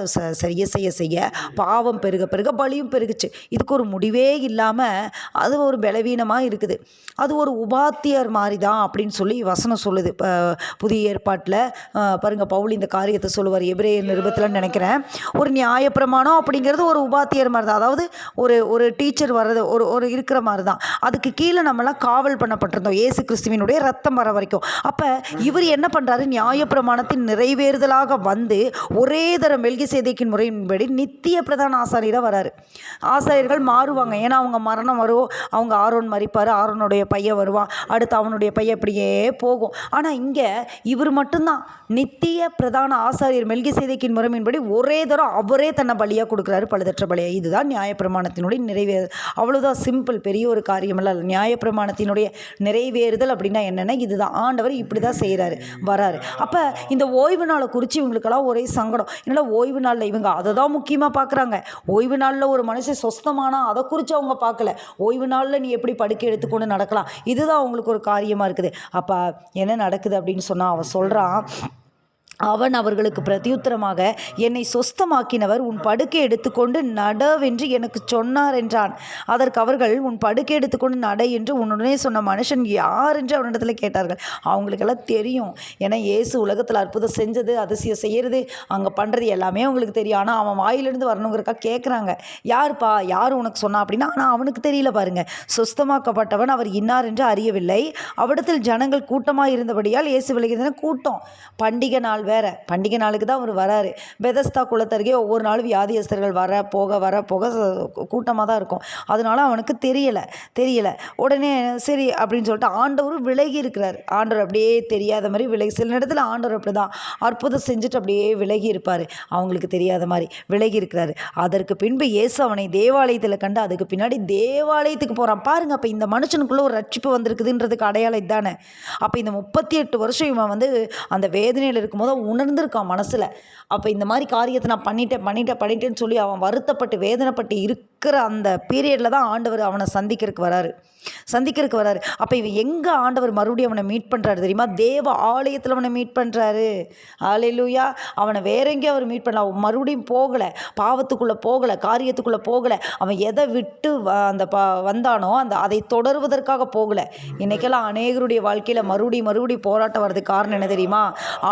செய்ய பாவம் பெருக பெருக பலியும் பெருகுச்சு. இதுக்கு ஒரு முடிவே இல்லாமல் அது ஒரு பலவீனமாக இருக்குது. அது ஒரு உபாத்தியர் மாதிரி தான் அப்படின்னு சொல்லி வசனம் சொல்லுது. புதிய ஏற்பாட்டில் பாருங்கள், பவுல் இந்த காரியத்தை சொல்லுவார். எபிரேயர் நிருபத்தில் நினைக்கிறேன், ஒரு நியாயப்பிரமாணம் அப்படிங்கிறது ஒரு உபாத்தியர் மாதிரி தான். அதாவது ஒரு டீச்சர் வர்றது ஒரு இருக்கிற மாதிரி தான். அதுக்கு கீழே நம்மளாம் காவல் பண்ணப்பட்டிருந்தோம், இயேசு கிறிஸ்துவினுடைய ரத்தம் வர வரைக்கும். அப்போ இவர் என்ன பண்ணுறாரு? நியாயப்பிரமாணத்தின் நிறைவேறுதலாக ஒரே தரம் மெல்கிசேதேக்கின் முறையின்படி நித்திய பிரதான ஆசாரியராக வராரு. ஆசாரியர்கள் மாறுவாங்க, ஏன்னா அவங்க மரணம் வரும், அவங்க ஆரோன் மரிப்பார், ஆரோனுடைய பையன் வருவான், அடுத்து அவனுடைய பையன் இப்படியே போகும். ஆனால் இங்கே இவர் மட்டும்தான் நித்திய பிரதான ஆசாரியர். மெல்கிசேதேக்கின் முறையின்படி ஒரே தரம் அவரே தன்னை பலியாக கொடுக்குறாரு, பழுதற்ற பலியாக. இதுதான் நியாயப்பிரமாணத்தினுடைய நிறைவேறுதல். அவ்வளோதான், சிம்பிள், பெரிய ஒரு காரியமெல்லாம் இல்லை. நியாயப்பிரமாணத்தினுடைய நிறைவேறுதல் அப்படின்னா என்னென்னா இதுதான். ஆண்டவர் இப்படி தான் செய்கிறாரு, வராரு. அப்போ இந்த ஓய்வு நாளை குறித்து இவங்களுக்கெல்லாம் ஒரே சங்கடம். என்னடா ஓய்வு நாளில் இவங்க அதை தான் முக்கியமாக பார்க்குறாங்க. ஓய்வு நாளில் ஒரு மனுஷன் சொஸ்தமானா அதை குறித்து அவங்க பார்க்கல. ஓய்வு நாளில் நீ எப்படி படுக்கை எடுத்துக்கொண்டு நடக்கலாம், இதுதான் அவங்களுக்கு ஒரு காரியமாக இருக்குது. அப்போ என்ன நடக்குது அப்படின்னு சொன்னால், அவன் சொல்கிறான், அவன் அவர்களுக்கு பிரதியுத்தரமாக, என்னை சொஸ்தமாக்கினவர் உன் படுக்கை எடுத்துக்கொண்டு நடவென்று எனக்கு சொன்னார் என்றான். அதற்கு அவர்கள், உன் படுக்கை எடுத்துக்கொண்டு நட என்று உன்னுடனே சொன்ன மனுஷன் யார் என்று அவனிடத்தில் கேட்டார்கள். அவங்களுக்கெல்லாம் தெரியும், ஏன்னா இயேசு உலகத்தில் அற்புதம் செஞ்சது, அதிசயம் செய்கிறது, அங்கே பண்ணுறது எல்லாமே அவங்களுக்கு தெரியும். ஆனால் அவன் வாயிலிருந்து வரணுங்கிறக்கா கேட்குறாங்க, யாருப்பா, யார் உனக்கு சொன்னா அப்படின்னா. ஆனால் அவனுக்கு தெரியல. பாருங்க, சொஸ்தமாக்கப்பட்டவன் அவர் இன்னார் என்று அறியவில்லை. அவ்விடத்தில் ஜனங்கள் கூட்டமாக இருந்தபடியால் இயேசு விலகின கூட்டம். பண்டிகை நாள் வேற, பண்டிகை நாளுக்கு தான் அவர் வராரு. பெதஸ்தா குளத்தருகே ஒவ்வொரு நாளும் வியாதியஸ்தர்கள் வர போக கூட்டமாக தான் இருக்கும். அதனால அவனுக்கு தெரியல. உடனே சரி அப்படின்னு சொல்லிட்டு ஆண்டவரும் விலகி இருக்கிறார். ஆண்டவர் அப்படியே தெரியாத மாதிரி விலகி, சில இடத்துல ஆண்டவர் அப்படி தான் அற்புதம் செஞ்சுட்டு அப்படியே விலகி இருப்பார், அவங்களுக்கு தெரியாத மாதிரி விலகி இருக்கிறாரு. அதற்கு பின்பு இயேசு அவனை தேவாலயத்தில் கண்டு அதுக்கு பின்னாடி தேவாலயத்துக்கு போகிறான். பாருங்க, அப்போ இந்த மனுஷனுக்குள்ள ஒரு ரட்சிப்பு வந்திருக்குதுன்றதுக்கு அடையாளம் இதானே. அப்போ இந்த 38 வருஷம் இவன் வந்து அந்த வேதனையில் இருக்கும்போது உணர்ந்திருக்கான் மனசில். அப்போ இந்த மாதிரி காரியத்தை நான் பண்ணிட்டேன்னு சொல்லி அவன் வருத்தப்பட்டு வேதனைப்பட்டு இருக்கிற அந்த பீரியடில் தான் ஆண்டவர் அவனை சந்திக்கிறதுக்கு வராரு. அப்போ இவன் எங்கே ஆண்டவர் மறுபடியும் அவனை மீட் பண்ணுறாரு தெரியுமா? தேவ ஆலயத்தில் அவனை மீட் பண்ணுறாரு. ஹல்லேலூயா. அவனை வேற எங்கேயும் அவர் மீட் பண்ணல. மறுபடியும் போகலை, பாவத்துக்குள்ளே போகலை, காரியத்துக்குள்ளே போகலை. அவன் எதை விட்டு அந்த வந்தானோ அதை தொடருவதற்காக போகலை. இன்றைக்கெல்லாம் அநேகருடைய வாழ்க்கையில் மறுபடியும் போராட்டம் வர்றதுக்கு காரணம் என்ன தெரியுமா?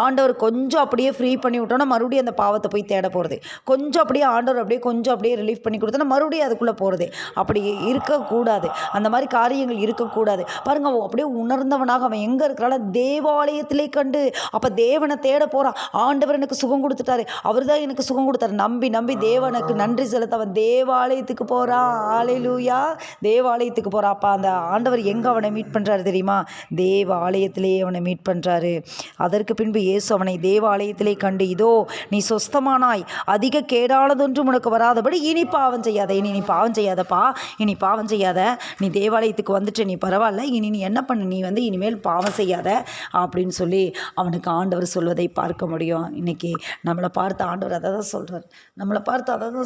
ஆண்டவர் கொஞ்சம் அப்படியே ஃப்ரீ பண்ணி விட்டோன்னா மறுபடியும் அந்த பாவத்தை போய் தேட போகிறது. கொஞ்சம் அப்படியே ஆண்டவர் கொஞ்சம் அப்படியே ரிலீஃப் பண்ணி கொடுத்தோன்னா மறுபடியும் அதுக்குள்ளே போகிறது. அப்படி இருக்கக்கூடாது. அந்த மாதிரி காரியங்கள் இருக்கக்கூடாது. பாருங்க, அவன் அப்படியே உணர்ந்தவனாக அவன் எங்கே இருக்கிறால தேவாலயத்திலே கண்டு. அப்போ தேவனை தேட போகிறான். ஆண்டவர் எனக்கு சுகம் கொடுத்துட்டாரு, அவர் தான் எனக்கு சுகம் கொடுத்தாரு. நம்பி தேவனுக்கு நன்றி செலுத்த அவன் தேவாலயத்துக்கு போகிறான். ஹல்லேலூயா. தேவாலயத்துக்கு போகிறான். அப்போ அந்த ஆண்டவர் எங்கே அவனை மீட் பண்ணுறாரு தெரியுமா? தேவாலயத்திலேயே அவனை மீட் பண்ணுறாரு. அதற்கு பின்பு இயேசு அவனை தேவாலயத்திலே கண்டு, இதோ நீ சொஸ்தமானாய், அதிக கேடானதொன்றும் உனக்கு வராதபடி இனி பாவம் செய்யாத. நீ பாவம் செய்யாதப்பா, இனி பாவம் செய்யாத. நீ தேவாலயத்துக்கு வந்துட்டு நீ பரவாயில்ல, இனி நீ என்ன பண்ணு, நீ வந்து இனிமேல் பாவம் செய்யாத அப்படின்னு சொல்லி அவனுக்கு ஆண்டவர் சொல்வதை பார்க்க முடியும். இன்றைக்கி நம்மளை பார்த்து ஆண்டவர் அதை தான்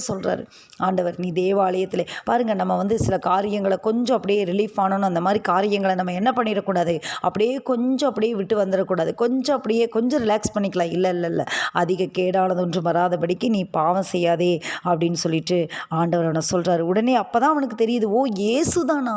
சொல்கிறார். ஆண்டவர் நீ தேவாலயத்தில் பாருங்கள், நம்ம வந்து சில காரியங்களை கொஞ்சம் அப்படியே ரிலீஃப் ஆனணும். அந்த மாதிரி காரியங்களை நம்ம என்ன பண்ணிடக்கூடாது, அப்படியே கொஞ்சம் அப்படியே விட்டு வந்துடக்கூடாது. கொஞ்சம் ரிலாக்ஸ் பண்ணிக்கலாம். இல்லை, அதிக கேடானது ஒன்றும் வராதபடிக்கு நீ பாவம் செய்யாதே அப்படின்னு சொல்லிட்டு ஆண்டவர் அவனை சொல்கிறார். உடனே அப்போ தான் அவனுக்கு தெரியுது, ஓ இயேசு தானா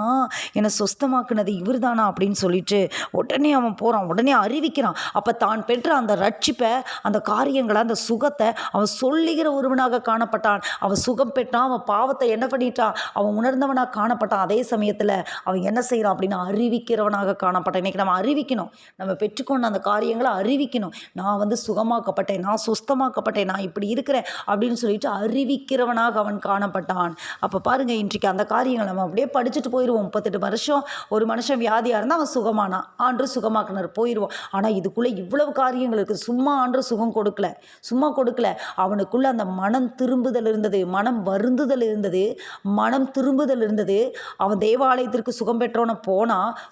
என்னை சொஸ்தமாக்குனது, இவர் தானா அப்படின்னு சொல்லிட்டு உடனே அவன் போகிறான். உடனே அறிவிக்கிறான். அப்போ தான் பெற்ற அந்த ரட்சிப்பை, அந்த காரியங்களை, அந்த சுகத்தை அவன் சொல்லுகிற ஒருவனாக காணப்பட்டான். அவன் சுகம் பெற்றான். அவன் பாவத்தை என்ன பண்ணிட்டான், அவன் உணர்ந்தவனாக காணப்பட்டான். அதே சமயத்தில் அவன் என்ன செய்கிறான் அப்படின்னு அறிவிக்கிறவனாக காணப்பட்டான். இன்றைக்கி நம்ம அறிவிக்கணும். நம்ம பெற்றுக்கொண்ட அந்த காரியங்களை அறிவிக்கணும். நான் வந்து சுகமாக்கப்பட்டேன், நான் சுஸ்தமாக்கப்பட்டேன், நான் இப்படி இருக்கிறேன் அப்படின்னு சொல்லிட்டு அறிவிக்கிறவனாக அவன் காணப்பட்டான். அப்போ பாருங்கள், இன்றைக்கு அந்த காரியங்கள் நம்ம அப்படியே படிச்சுட்டு போயிடுவோம். 38 வருஷம் ஒரு மனுஷன் வியாதியாக இருந்தால் அவன் சுகமானான், ஆண்டு சுகமாக்கினார், போயிடுவோம். ஆனால் இதுக்குள்ளே இவ்வளவு காரியங்கள் இருக்குது. சும்மா ஆண்டு சுகம் கொடுக்கல. அவனுக்குள்ளே அந்த மனம் திரும்புதல் இருந்தது, மனம் வருந்துதல் இருந்தது. அவன் தேவாலயத்திற்கு சுகம் பெற்றவனை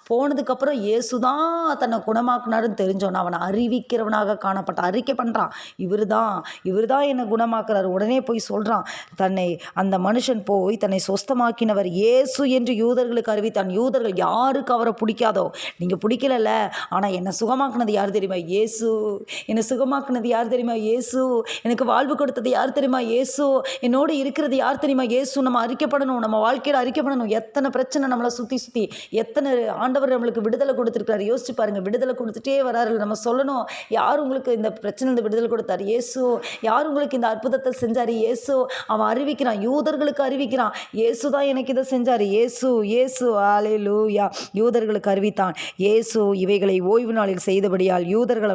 போனதுக்கப்புறம் இயேசுதான் தன்னை குணமாக்குனாருன்னு தெரிஞ்சோன்னா அவனை அறிவிக்கிறவனாக காணப்பட்டான். அறிக்கை பண்ணுறான், இவர் தான் என்னை குணமாக்குறாரு. உடனே போய் சொல்கிறான். அந்த மனுஷன் போய் தன்னை சொஸ்தமாக்கினவர் இயேசு என்று யூதர்களுக்கு அறிவித்தான். யூதர்கள் யாருக்கு அவரை பிடிக்காதோ, நீங்கள் பிடிக்கல, ஆனால் என்னை சுகமாக்குனது யார் தெரியுமா? இயேசு. எனக்கு வாழ்வு கொடுத்தது யார் தெரியுமா? இயேசு. என்னோடு இருக்கிறது யார் தெரியுமா? இயேசு. நம்ம அறிக்கப்படணும், நம்ம வாழ்க்கையில் அறிக்கப்படணும். எத்தனை பிரச்சனை நம்மளை சுற்றி எத்தனை ஆண்டவர் நம்மளுக்கு விடுதலை கொடுத்துருக்காரு. யோசிச்சு பாருங்க, விடுதலை கொடுத்துட்டே வராரு. நம்ம சொல்லணும், யார் உங்களுக்கு இந்த பிரச்சனை விடுதலை கொடுத்தார்? இயேசு. யார் உங்களுக்கு இந்த அற்புதத்தை செஞ்சார்? இயேசு. அவன் அறிவிக்கிறான், யூதர்களுக்கு அறிவிக்கிறான், இயேசு தான் எனக்கு இதை செஞ்சார். இயேசு. ஹல்லேலூயா. யூதர்களுக்கு அறிவித்தான். இயேசு இவைகளை ஓய்வு நாளில் செய்தபடியால் யூதர்கள்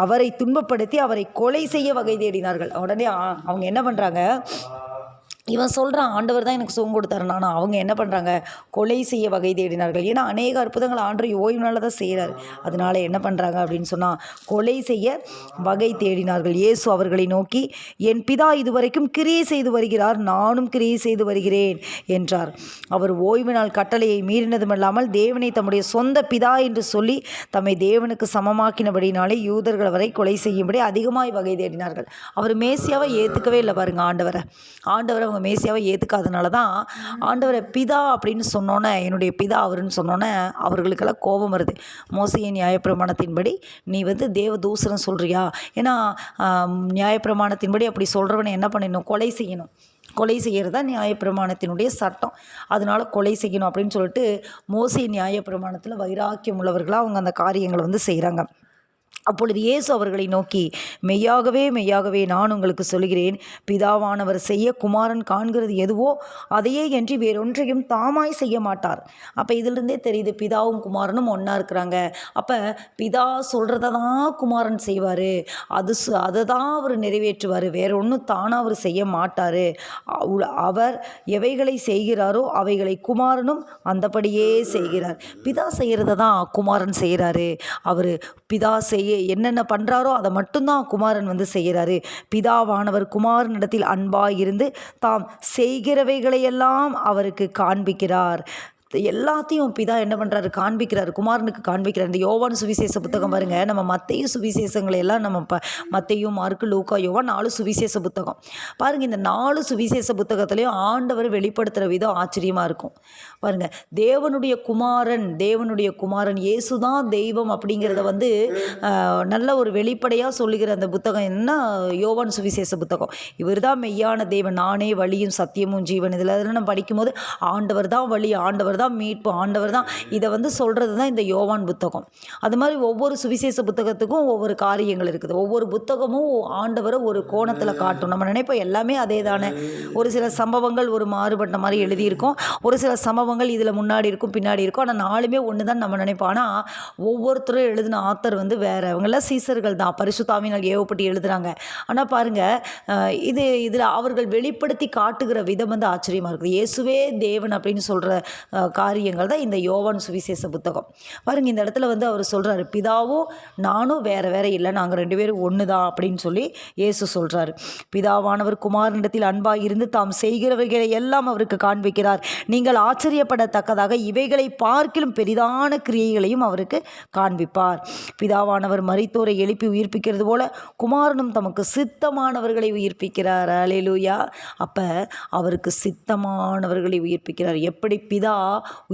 அவரை துன்பப்படுத்தி அவரை கொலை செய்ய வகை தேடினார்கள். உடனே அவங்க என்ன பண்ணுறாங்க, இவன் சொல்கிறான், ஆண்டவர் தான் எனக்கு சுகம் கொடுத்தாருனா, ஆனால் அவங்க என்ன பண்ணுறாங்க, கொலை செய்ய வகை தேடினார்கள். ஏன்னா அநேக அற்புதங்கள் ஆண்டவர் ஓய்வுனால தான் செய்கிறார். அதனால் என்ன பண்ணுறாங்க அப்படின்னு சொன்னால் கொலை செய்ய வகை தேடினார்கள். இயேசு அவர்களை நோக்கி, என் பிதா இதுவரைக்கும் கிரியை செய்து வருகிறார், நானும் கிரியை செய்து வருகிறேன் என்றார். அவர் ஓய்வு நாள் கட்டளையை மீறினதுமல்லாமல் தேவனை தம்முடைய சொந்த பிதா என்று சொல்லி தம்மை தேவனுக்கு சமமாக்கினபடினாலே யூதர்கள் அவரை கொலை செய்யும்படி அதிகமாய் வகை தேடினார்கள். அவர் மேசியாவை ஏற்றுக்கவே இல்லை பாருங்க. ஆண்டவரை அவங்க மேசியாவை ஏற்றுக்காதனால தான் ஆண்டவரை பிதா அப்படின்னு சொன்னோன்னே, என்னுடைய பிதா அவருன்னு சொன்னோன்னே அவர்களுக்கெல்லாம் கோபம் வருது. மோசையின் நியாயப்பிரமாணத்தின்படி நீ வந்து தேவ தூசரம் சொல்கிறியா? ஏன்னா நியாயப்பிரமாணத்தின்படி அப்படி சொல்கிறவனை என்ன பண்ணிடணும், கொலை செய்கிறது தான் நியாயப்பிரமாணத்தினுடைய சட்டம். அதனால் கொலை செய்யணும் அப்படின்னு சொல்லிட்டு மோசே நியாயப்பிரமாணத்தில் வைராக்கியம் உள்ளவர்களாக அவங்க அந்த காரியங்களை வந்து செய்கிறாங்க. அப்பொழுது இயேசு அவர்களை நோக்கி, மெய்யாகவே மெய்யாகவே நான் உங்களுக்கு சொல்கிறேன், பிதாவானவர் செய்ய குமாரன் காண்கிறது எதுவோ அதையே என்று வேறொன்றையும் தாமாய் செய்ய மாட்டார். அப்போ இதிலிருந்தே தெரியுது பிதாவும் குமாரனும் ஒன்றா இருக்கிறாங்க. அப்போ பிதா சொல்கிறத தான் குமாரன் செய்வார், அதை தான் அவர் நிறைவேற்றுவார், வேற ஒன்றும் தானாக அவர் செய்ய மாட்டார். அவர் எவைகளை செய்கிறாரோ அவைகளை குமாரனும் அந்தபடியே செய்கிறார். பிதா செய்கிறத தான் குமாரன் செய்கிறாரு. அவர் பிதா என்னென்ன பண்ணுறாரோ அதை மட்டும்தான் குமாரன் செய்கிறாரு. பிதாவானவர் குமாரனிடத்தில் அன்பாய் இருந்து தாம் செய்கிறவைகளையெல்லாம் அவருக்கு காண்பிக்கிறார். எல்லாத்தையும் பிதா என்ன பண்ணுறாரு, காண்பிக்கிறாரு, குமாரனுக்கு காண்பிக்கிறார். இந்த யோவான் சுவிசேஷ புத்தகம் பாருங்க, நம்ம மத்தேயு சுவிசேஷங்களை எல்லாம் நம்ம மத்தேயு, மார்க்கு, லூக்கா, யோவான் 4 சுவிசேஷ புத்தகம் பாருங்க. இந்த 4 சுவிசேஷ புத்தகத்திலையும் ஆண்டவர் வெளிப்படுத்துகிற விதம் ஆச்சரியமாக இருக்கும் பாருங்க. தேவனுடைய குமாரன் இயேசுதான் தெய்வம் அப்படிங்கிறத நல்ல ஒரு வெளிப்படையாக சொல்லுகிற அந்த புத்தகம் என்ன, யோவான் சுவிசேஷ புத்தகம். இவர் தான் மெய்யான தேவன், நானே வழியும் சத்தியமும் ஜீவன். இதில் நம்ம படிக்கும்போது ஆண்டவர் தான் வழி, ஆண்டவர் தான் மீட்பு, ஆண்டவர் தான், இதை சொல்கிறது தான் இந்த யோவான் புத்தகம். அது மாதிரி ஒவ்வொரு சுவிசேஷ புத்தகத்துக்கும் ஒவ்வொரு காரியங்கள் இருக்குது. ஒவ்வொரு புத்தகமும் ஆண்டவரை ஒரு கோணத்தில் காட்டும். நம்ம நினைப்போம் எல்லாமே அதே தானே. ஒரு சில சம்பவங்கள் ஒரு மாறுபட்ட மாதிரி எழுதியிருக்கும், ஒரு சில சம்பவங்கள் இதில் முன்னாடி இருக்கும் பின்னாடி இருக்கும், ஆனால் 4மே ஒன்று தான் நம்ம நினைப்போம். ஆனால் ஒவ்வொருத்தரும் எழுதின ஆத்தர் வேறு, அவங்களாம் சீசர்கள் தான், பரிசுத்தாவினால் ஏவப்பட்டு எழுதுகிறாங்க. ஆனால் பாருங்கள், இதில் அவர்கள் வெளிப்படுத்தி காட்டுகிற விதம் ஆச்சரியமாக இருக்குது. இயேசுவே தேவன் அப்படின்னு சொல்கிற காரியங்கள் தான் இந்த யோவான் சுவிசேஷ புத்தகம். பாருங்க, இந்த இடத்துல அவர் சொல்கிறாரு, பிதாவும் நானும் வேற வேற இல்லை, நாங்கள் 2 பேரும் ஒன்று தான் அப்படின்னு சொல்லி இயேசு சொல்கிறாரு. பிதாவானவர் குமாரனிடத்தில் அன்பாக இருந்து தாம் செய்கிறவைகளை எல்லாம் அவருக்கு காண்பிக்கிறார். நீங்கள் ஆச்சரியப்படத்தக்கதாக இவைகளை பார்க்கிலும் பெரிதான கிரியைகளையும் அவருக்கு காண்பிப்பார். பிதாவானவர் மரித்தோரை எழுப்பி உயிர்ப்பிக்கிறது போல குமாரனும் தமக்கு சித்தமானவர்களை உயிர்ப்பிக்கிறார். அல்லேலூயா. அப்போ அவருக்கு சித்தமானவர்களை உயிர்ப்பிக்கிறார். எப்படி பிதா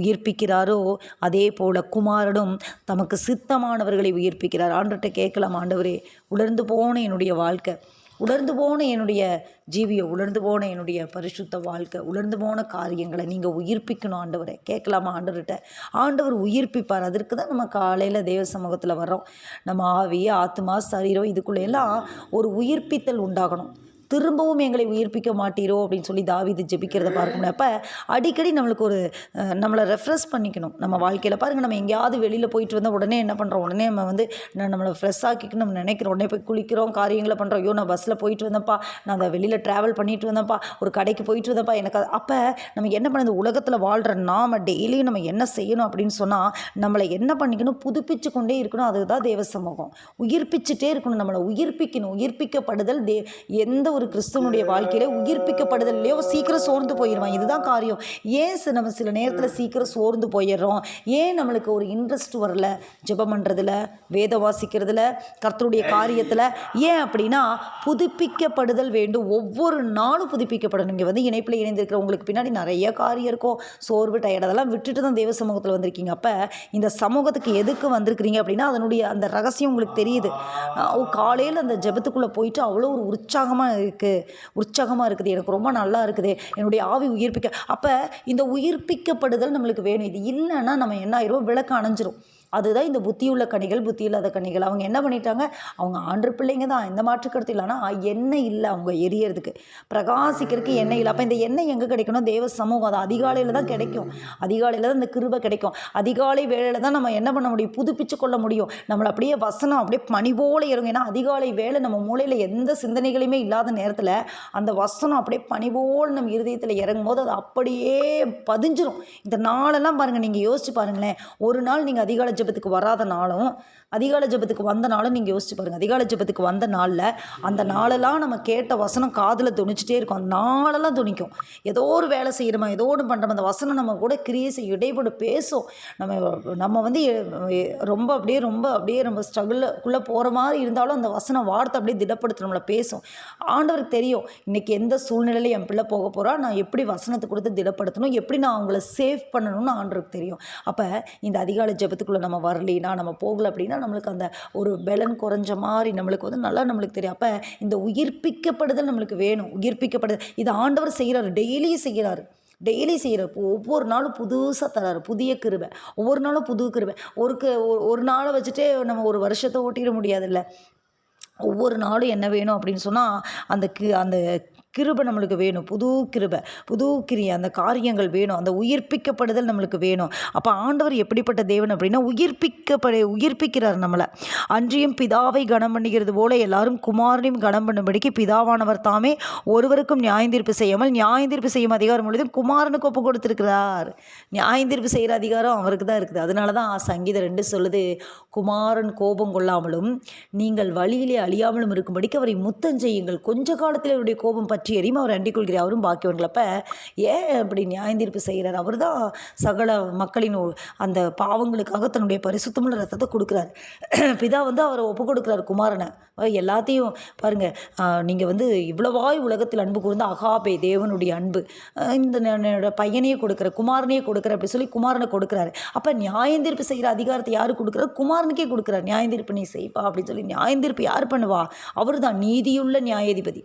உயிர்ப்பிக்கிறாரோ அதே போல குமாரனும் தமக்கு சித்தமானவர்களை உயிர்ப்பிக்கிறார். ஆண்டவர்கிட்ட கேட்கலாம், ஆண்டவரே, உலர்ந்து போன என்னுடைய வாழ்க்கை, உலர்ந்து போன என்னுடைய ஜீவியம், உலர்ந்து போன என்னுடைய பரிசுத்த வாழ்க்கை, உலர்ந்து போன காரியங்களை நீங்கள் உயிர்ப்பிக்கணும் ஆண்டவரை. கேட்கலாமா ஆண்டவர்கிட்ட? ஆண்டவர் உயிர்ப்பிப்பார். அதற்கு தான் நம்ம காலையில் தேவ சமூகத்தில் வர்றோம். நம்ம ஆவி, ஆத்மா, சரீரம் இதுக்குள்ளே எல்லாம் ஒரு உயிர்ப்பித்தல் உண்டாகணும். திரும்பவும் எங்களை உயிர்ப்பிக்க மாட்டீரோ அப்படின்னு சொல்லி தாவீது ஜெபிக்கிறத பார்க்க முடியும். அப்போ அடிக்கடி நம்மளுக்கு நம்மளை ரெஃப்ரெஷ் பண்ணிக்கணும் நம்ம வாழ்க்கையில். பாருங்கள், நம்ம எங்கேயாவது வெளியில் போயிட்டு வந்தால் உடனே என்ன பண்ணுறோம், உடனே நம்ம நம்மளை ஃப்ரெஷ் ஆக்கிக்கணும் நம்ம நினைக்கிறோம். உடனே போய் குளிக்கிறோம், காரியங்களை பண்ணுறோம். ஐயோ, நான் பஸ்ஸில் போயிட்டு வந்தேன்ப்பா, நான் அந்த வெளியில் ட்ராவல் பண்ணிட்டு வந்தேன்ப்பா, ஒரு கடைக்கு போயிட்டு வந்தேன்ப்பா, எனக்கு அப்போ நம்ம என்ன பண்ணுறது, உலகத்தில் வாழ்கிற நாம் டெய்லியும் நம்ம என்ன செய்யணும் அப்படின்னு சொன்னால் நம்மளை என்ன பண்ணிக்கணும், புதுப்பிச்சு கொண்டே இருக்கணும். அதுதான் தேவ சமூகம். உயிர்ப்பிச்சுட்டே இருக்கணும், நம்மளை உயிர்ப்பிக்கணும். உயிர்ப்பிக்கப்படுதல் எந்த ஒரு கிறிஸ்துவனுடைய வாழ்க்கையில உயிர்ப்பிக்கப்படுதலையோ சீக்கிரம் சோர்ந்து போயிடுவான். இதுதான் காரியம். ஏன் நம்ம சில நேரத்தில் சீக்கிரம் சோர்ந்து போயிடுறோம்? ஏன் நம்மளுக்கு ஒரு இன்ட்ரெஸ்ட் வரல ஜெபம் பண்ணுறதுல, வேத வாசிக்கிறதுல, கர்த்தருடைய காரியத்தில்? ஏன் அப்படின்னா புதுப்பிக்கப்படுதல் வேண்டும். ஒவ்வொரு நாளும் புதுப்பிக்கப்படணும். இங்கே இணைப்பில் இணைந்திருக்கிற உங்களுக்கு பின்னாடி நிறைய காரியம் இருக்கும், சோர்வு, டயர்ட், அதெல்லாம் விட்டுட்டு தான் தேவ சமூகத்தில் வந்திருக்கீங்க. அப்போ இந்த சமூகத்துக்கு எதுக்கு வந்திருக்கிறீங்க அப்படின்னா அதனுடைய அந்த ரகசியம் உங்களுக்கு தெரியுது. காலையில் அந்த ஜெபத்துக்குள்ளே போயிட்டு அவ்வளோ ஒரு உற்சாகமாக இருக்குது, எனக்கு ரொம்ப நல்லா இருக்குது, என்னுடைய ஆவி உயிர்ப்பிக்க. அப்போ இந்த உயிர்ப்பிக்கப்படுதல் நம்மளுக்கு வேணும். இது இல்லைன்னா நம்ம என்ன ஆயிரும், விளக்கு அணைஞ்சிரும். அதுதான் இந்த புத்தியுள்ள கனிகள், புத்தி இல்லாத கனிகள். அவங்க என்ன பண்ணிட்டாங்க, அவங்க ஆண்டு பிள்ளைங்க தான், இந்த மாற்றுக்கருத்து இல்லைனா எண்ணெய் இல்லை, அவங்க எரியறதுக்கு, பிரகாசிக்கிறதுக்கு எண்ணெய் இல்லை. அப்போ இந்த எண்ணெய் எங்கே கிடைக்கணும், தேவ சமூகம். அது அதிகாலையில் தான் கிடைக்கும். அதிகாலையில் தான் இந்த கிருபை கிடைக்கும். அதிகாலை வேளையில் தான் நம்ம என்ன பண்ண முடியும், புதுப்பிச்சு கொள்ள முடியும். நம்மளை அப்படியே வசனம் அப்படியே பனி போல இறங்கும். ஏன்னா அதிகாலை வேளை நம்ம மூளையில் எந்த சிந்தனைகளுமே இல்லாத நேரத்தில் அந்த வசனம் அப்படியே பனி போல் நம்ம இருதயத்தில் இறங்கும் போது அது அப்படியே பதிஞ்சிரும். இந்த நாளெல்லாம் பாருங்கள், நீங்கள் யோசிச்சு பாருங்களேன். ஒரு நாள் நீங்கள் அதிகாலை ஜெபத்துக்கு வராத நாளும் அதிகாலை ஜெபத்துக்கு வந்த நாளும் நீங்கள் யோசிச்சு பாருங்கள். அதிகாலை ஜெபத்துக்கு வந்த நாளில் அந்த நாளெல்லாம் நம்ம கேட்ட வசனம் காதில் துணிச்சிட்டே இருக்கும். அந்த நாளெல்லாம் துணிக்கும். ஏதோ ஒரு வேலை செய்கிறோமா, ஏதோ ஒன்று பண்ணுறோம், அந்த வசனம் நம்ம கூட கிரியை செய்யும், இடைப்பட பேசும். நம்ம ரொம்ப அப்படியே நம்ம ஸ்ட்ரகிளுக்குள்ளே போகிற மாதிரி இருந்தாலும் அந்த வசனம் வார்த்தை அப்படியே திடப்படுத்த நம்மளை பேசும். ஆண்டவருக்கு தெரியும், இன்றைக்கி எந்த சூழ்நிலையில் என் பிள்ளை போக போகிறா, நான் எப்படி வசனத்தை கொடுத்து திடப்படுத்தணும், எப்படி நான் அவங்கள சேவ் பண்ணணும்னு ஆண்டவருக்கு தெரியும். அப்போ இந்த அதிகாலை ஜெபத்துக்குள்ளே நம்ம வரலினா, நம்ம போகலை அப்படின்னா நம்மளுக்கு அந்த ஒரு பலன் குறைஞ்ச மாதிரி நம்மளுக்கு நல்லா நம்மளுக்கு தெரியும். அப்போ இந்த உயிர்ப்பிக்கப்படுதல் நம்மளுக்கு வேணும். உயிர்ப்பிக்கப்படுதல் இது ஆண்டவர் செய்கிறாரு, டெய்லியும் செய்கிறாரு. டெய்லி செய்கிறப்போ ஒவ்வொரு நாளும் புதுசாக தராரு, புதிய கிருபை. ஒவ்வொரு நாளும் புது கிருபை. ஒரு நாளை வச்சுட்டே நம்ம ஒரு வருஷத்தை ஓட்டிட முடியாதுல்ல. ஒவ்வொரு நாளும் என்ன வேணும் அப்படின்னு சொன்னால் அந்த கிருபை நம்மளுக்கு வேணும். புது கிருபை, புது கிரியை, அந்த காரியங்கள் வேணும். அந்த உயிர்ப்பிக்கப்படுதல் நம்மளுக்கு வேணும். அப்போ ஆண்டவர் எப்படிப்பட்ட தேவன் அப்படின்னா உயிர்ப்பிக்கிறார் நம்மளை. அன்றியும் பிதாவை கனம் பண்ணுகிறது போல எல்லாரும் குமாரனையும் கனம் பண்ணும்படிக்கு பிதாவானவர் தாமே ஒருவருக்கும் நியாயந்தீர்ப்பு செய்யாமல் நியாயந்தீர்ப்பு செய்யும் அதிகாரம் முழுவதும் குமாரனுக்கு ஒப்பு கொடுத்திருக்கிறார். நியாயந்தீர்ப்பு செய்கிற அதிகாரம் அவருக்கு தான் இருக்குது. அதனால தான் சங்கீதம் 2 சொல்லுது, குமாரன் கோபம் கொள்ளாமலும் நீங்கள் வழியிலே அழியாமலும் இருக்கும்படிக்கு அவரை முத்தம் செய்யுங்கள். கொஞ்ச காலத்தில் அவருடைய கோபம் பற்றி எறியும் அவர் அண்டிக் கொள்கிறார், அவரும் பாக்கியவர்கள். அப்போ ஏன் அப்படி நியாயந்தீர்ப்பு செய்கிறார்? அவர் தான் சகல மக்களின் அந்த பாவங்களுக்காக தன்னுடைய பரிசுத்தமுள்ள ரத்தத்தை கொடுக்குறாரு. பிதா வந்து அவரை ஒப்பு கொடுக்குறாரு குமாரனை. எல்லாத்தையும் பாருங்கள், நீங்கள் வந்து இவ்வளவாய் உலகத்தில் அன்பு கூர்ந்து அகாபே தேவனுடைய அன்பு, இந்த பையனையே கொடுக்குற, குமாரனையே கொடுக்குற அப்படி சொல்லி குமாரனை கொடுக்குறாரு. அப்போ நியாயந்தீர்ப்பு செய்கிற அதிகாரத்தை யாரு கொடுக்குறாரு? குமாரனுக்கே கொடுக்குறாரு. நியாயந்தீர்ப்பு நீ செய்ப்பா அப்படின்னு சொல்லி. நியாயந்தீர்ப்பு யார் பண்ணுவா? அவர் தான் நீதியுள்ள நியாயாதிபதி.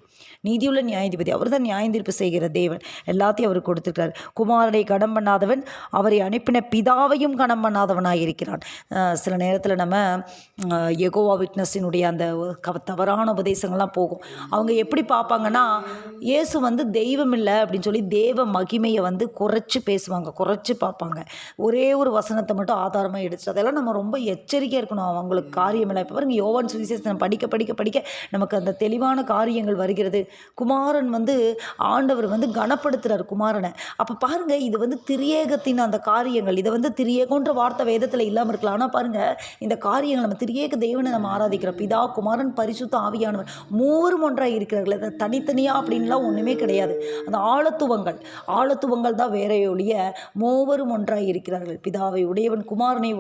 அவர் தான் நியாயந்தீர்ப்பு செய்கிற தேவன். எல்லாத்தையும் அவர் கொடுத்துருக்கிறார். குமாரனை கனம் பண்ணாதவன் அவரை அனுப்பின பிதாவையும் கனம் பண்ணாதவனாக இருக்கிறான். சில நேரத்தில் நம்ம யெகோவா விட்னஸினுடைய அந்த தவறான உபதேசங்கள்லாம் போகும். அவங்க எப்படி பார்ப்பாங்கன்னா, இயேசு வந்து தெய்வம் இல்லை அப்படின்னு சொல்லி தேவ மகிமையை வந்து குறைச்சி பேசுவாங்க, குறைச்சி பார்ப்பாங்க. ஒரே ஒரு வசனத்தை மட்டும் ஆதாரமாக எடுத்து, அதெல்லாம் நம்ம ரொம்ப எச்சரிக்கையாக இருக்கணும். அவங்களுக்கு காரியம் இல்லை. இப்போ பாருங்கள், யோவான் சுவிசேஷம் படிக்க நமக்கு அந்த தெளிவான காரியங்கள் வருகிறது. குமாரன் வந்து ஆண்டவர் வந்து கனப்படுத்துகிறார் குமாரனை. அப்போ பாருங்கள், இது வந்து திரியேகத்தின் அந்த காரியங்கள். இதை வந்து திரியேகன்ற வார்த்தை வேதத்தில் இல்லாமல் இருக்கலாம். ஆனால் பாருங்கள், இந்த காரியங்கள் நம்ம திரியேக தேவனை நம்ம ஆராதிக்கிறோம். பிதா, குமாரன், பரிசுத்த ஆவியானவர் மூவரும் ஒன்றாக இருக்கிறார்கள். அது தனித்தனியாக அப்படின்லாம் ஒன்றுமே கிடையாது. அந்த ஆழத்துவங்கள் தான் வேற ஒழிய மூவரும் ஒன்றாக இருக்கிறார்கள். பிதாவை உடையவன், குமாரனை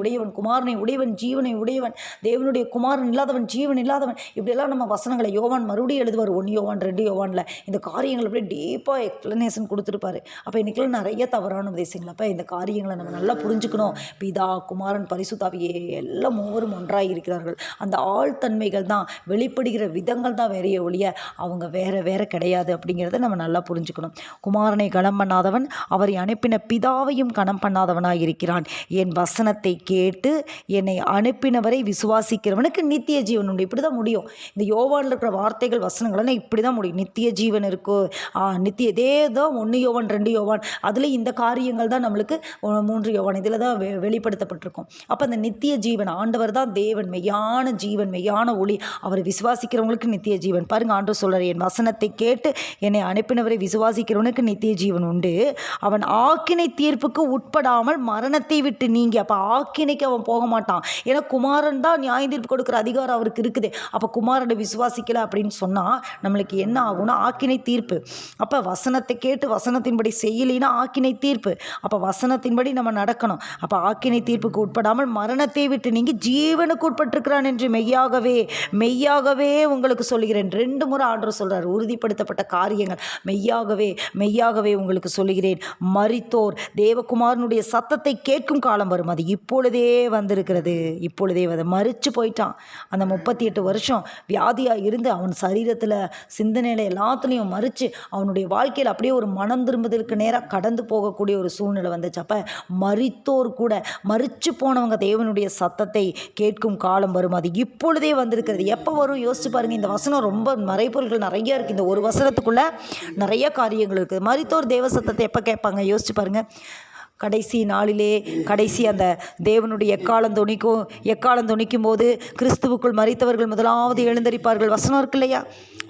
உடையவன், ஜீவனை உடையவன், தேவனுடைய குமாரன் இல்லாதவன், ஜீவன் இல்லாதவன். இப்படியெல்லாம் நம்ம வசனங்களை யோவான் மறுபடியும் எழுதுவார். 1 யோவான் 2 யோவானில் இந்த காரியங்கள் அப்படியே டீப்பாக எக்ஸ்ப்ளனேஷன் கொடுத்துருப்பாரு. அப்போ இன்றைக்கெல்லாம் நிறைய தவறான உபதேசங்கள். அப்போ இந்த காரியங்களை நம்ம நல்லா புரிஞ்சுக்கணும். பிதா, குமாரன், பரிசுத்த ஆவி எல்லாம் மூவரும் ஒன்றாக இருக்கிறார்கள். அந்த ஆழ்தன்மைகள் தான், வெளிப்படுகிற விதங்கள் தான் வேறைய ஒழிய அவங்க வேற கிடையாது அப்படிங்கிறத நம்ம நல்லா புரிஞ்சுக்கணும். குமாரனை கனம் பண்ணாதவன் அவரை அனுப்பின பிதாவையும் கனம் பண்ணாதவனாக இருக்கிறான். என் வசனத்தை கேட்டு என்னை அனுப்பினவரை விசுவாசிக்கிறவனுக்கு நித்திய ஜீவன் உண்டு. இப்படி தான் முடியும். இந்த யோவானில் இருக்கிற வார்த்தைகள் வசனங்கள்லாம் இப்படி தான் முடியும். நித்திய ஜீவன் இருக்கோ, நித்திய இதே தான் 1 யோவான் 2 யோவான், அதில் இந்த காரியங்கள் தான் நம்மளுக்கு 3 யோவான் இதில் தான் வெளிப்படுத்தப்பட்டிருக்கும். அப்போ அந்த நித்திய ஜீவன், ஆண்டவர் தான் தேவன், மெய்யான ஜீவன், மெய்யான ஒளி. அவரை விசுவாசிக்கிறவங்களுக்கு நித்திய ஜீவன். பாருங்கள், ஆண்டவர் சொல்கிறார், என் வசனத்தை கேட்டு என்னை அனுப்பினவரை விசுவாசிக்கிறவனுக்கு நித்திய ஜீவன் உண்டு. அவன் ஆக்கினை தீர்ப்புக்கு உட்படாமல் மரணத்தை விட்டு நீங்கி. அப்போ ஆக்கினைக்கு அவன் போக மாட்டான். ஏன்னா குமாரன் தான் நியாய தீர்ப்பு கொடுக்குற அதிகாரம் அவருக்கு இருக்குது. அப்போ குமாரனை விசுவாசிக்கலை அப்படின்னு சொன்னால் நம்மளுக்கு என்ன ஆகும்னா ஆக்கினை தீர்ப்பு. அப்போ வசனத்தை கேட்டு வசனத்தின்படி செய்யலைன்னா ஆக்கினை தீர்ப்பு. அப்போ வசனத்தின்படி நம்ம நடக்கணும். அப்போ ஆக்கினை தீர்ப்புக்கு உட்படாமல் மரணத்தை விட்டு நீங்கி ஜீவனுக்கு உட்பட்டிருக்கிறான் என்று மெய்யாகவே உங்களுக்கு சொல்லுகிறேன். 2 முறை ஆண்டவர் சொல்கிறார். உறுதிப்படுத்தப்பட்ட காரியங்கள். மெய்யாகவே உங்களுக்கு சொல்லுகிறேன், மரித்தோர் தேவகுமாரனுடைய சத்தத்தை கேட்கும் காலம் வரும். அது இப்பொழுதே வந்திருக்கிறது. மரிச்சு போயிட்டான். அந்த 38 வருஷம் வியாதியாக இருந்து அவன் சரீரத்தில், சிந்தனையில், எல்லாத்துலேயும் மறித்து அவனுடைய வாழ்க்கையில் அப்படியே ஒரு மனம் திரும்புதலுக்கு நேராக கடந்து போகக்கூடிய ஒரு சூழ்நிலை வந்துச்சு. அப்போ மரித்தோர் கூட, மறித்து போனவங்க தேவனுடைய சத்தத்தை கேட்கும் காலம் வரும். அது இப்பொழுதே வந்திருக்கிறது. எப்போ வரும் யோசிச்சு பாருங்கள். இந்த வசனம் ரொம்ப மறைபொருள்கள் நிறைய இருக்குது. இந்த ஒரு வசனத்துக்குள்ளே நிறைய காரியங்கள் இருக்குது. மரித்தோர் தேவ சத்தத்தை எப்போ கேட்பாங்க யோசிச்சு பாருங்கள். கடைசி நாளிலே, கடைசி அந்த தேவனுடைய எக்காலம் துணிக்கும் போது கிறிஸ்துவுக்குள் மரித்தவர்கள் முதலாவது எழுந்தரிப்பார்கள். வசனம் இருக்கு இல்லையா?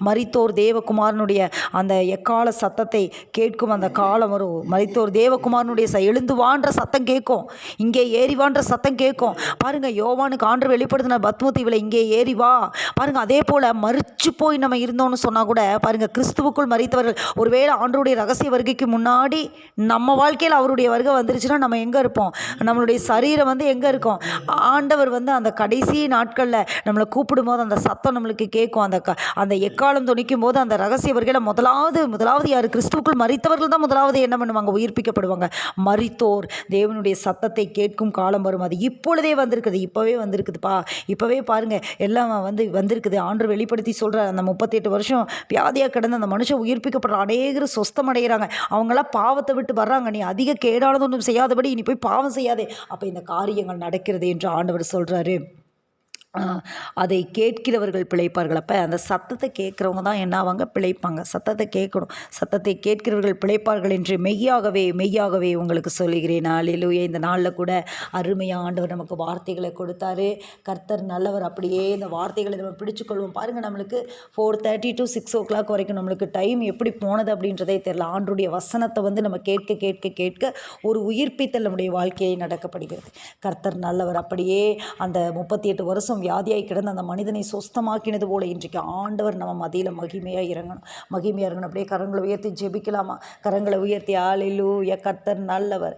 மரித்தோர் தேவகுமாரனுடைய அந்த எக்கால சத்தத்தை கேட்கும் அந்த காலம் வரும். மரித்தோர் தேவகுமாரனுடைய எழுந்து வான்ற சத்தம் கேட்கும், இங்கே ஏறி வான்ற சத்தம் கேட்கும். பாருங்கள், யோவானுக்கு ஆண்டவர் வெளிப்படுத்தின பத்மதீவில் இங்கே ஏறி வா. பாருங்கள், அதே போல் மறிச்சு போய் நம்ம இருந்தோம்னு சொன்னால் கூட பாருங்கள், கிறிஸ்துவுக்குள் மரித்தவர்கள் ஒருவேளை ஆண்டவருடைய ரகசிய வருகைக்கு முன்னாடி நம்ம வாழ்க்கையில் அவருடைய வருகை வந்துருச்சுன்னா நம்ம எங்கே இருப்போம்? நம்மளுடைய சரீரம் வந்து எங்கே இருக்கும்? ஆண்டவர் வந்து அந்த கடைசி நாட்களில் நம்மளை கூப்பிடும் போது அந்த சத்தம் நம்மளுக்கு கேட்கும். அந்த எக்காலம் துணிக்கும் போது அந்த ரகசிய வருகையில் முதலாவது யார்? கிறிஸ்துவுக்குள் மரித்தவர்கள் தான் முதலாவது என்ன பண்ணுவாங்க? உயிர்ப்பிக்கப்படுவாங்க. மரித்தோர் தேவனுடைய சத்தத்தை கேட்கும் காலம் வரும். அது இப்பொழுதே வந்திருக்குது. இப்போவே வந்திருக்குதுப்பா. இப்போவே பாருங்கள் எல்லாம் வந்திருக்குது. ஆண்டவர் வெளிப்படுத்தி சொல்கிறார். அந்த 38 வருஷம் வியாதியாக கிடந்து அந்த மனுஷன் உயிர்ப்பிக்கப்படுற அநேகர் சொஸ்தம் அடைகிறாங்க. அவங்களாம் பாவத்தை விட்டு வர்றாங்க. நீ அதிக கேடானது ஒன்றும் செய்யாதபடி நீ போய் பாவம் செய்யாதே. அப்போ இந்த காரியங்கள் நடக்கிறது என்று ஆண்டவர் சொல்கிறாரு. அதை கேட்கிறவர்கள் பிழைப்பார்கள். அப்போ அந்த சத்தத்தை கேட்குறவங்க தான் என்ன ஆவாங்க? பிழைப்பாங்க. சத்தத்தை கேட்கணும். சத்தத்தை கேட்கிறவர்கள் பிழைப்பார்கள் என்று மெய்யாகவே உங்களுக்கு சொல்லுகிறேன். அல்லேலூயா. இந்த நாளில் கூட அருமையாக ஆண்டவர் நமக்கு வார்த்தைகளை கொடுத்தாரு. கர்த்தர் நல்லவர். அப்படியே இந்த வார்த்தைகளை நம்ம பிடிச்சுக்கொள்வோம். பாருங்கள், நம்மளுக்கு 4:30 to 6 o'clock வரைக்கும் நம்மளுக்கு டைம் எப்படி போனது அப்படின்றதே தெரியல. ஆண்டருடைய வசனத்தை நம்ம கேட்க ஒரு உயிர்ப்பித்தல் நம்முடைய வாழ்க்கையை நடக்கப்படுகிறது. கர்த்தர் நல்லவர். அப்படியே அந்த 38 வருஷம் வியாதியாய் கிடந்த அந்த மனிதனை சொஸ்தமாக்கினது போல இன்றைக்கு ஆண்டவர் நம்ம மத்தியில் மகிமையாக இறங்கணும். அப்படியே கரங்களை உயர்த்தி ஜெபிக்கலாமா? கரங்களை உயர்த்தி அல்லேலூயா. கர்த்தர் நல்லவர்.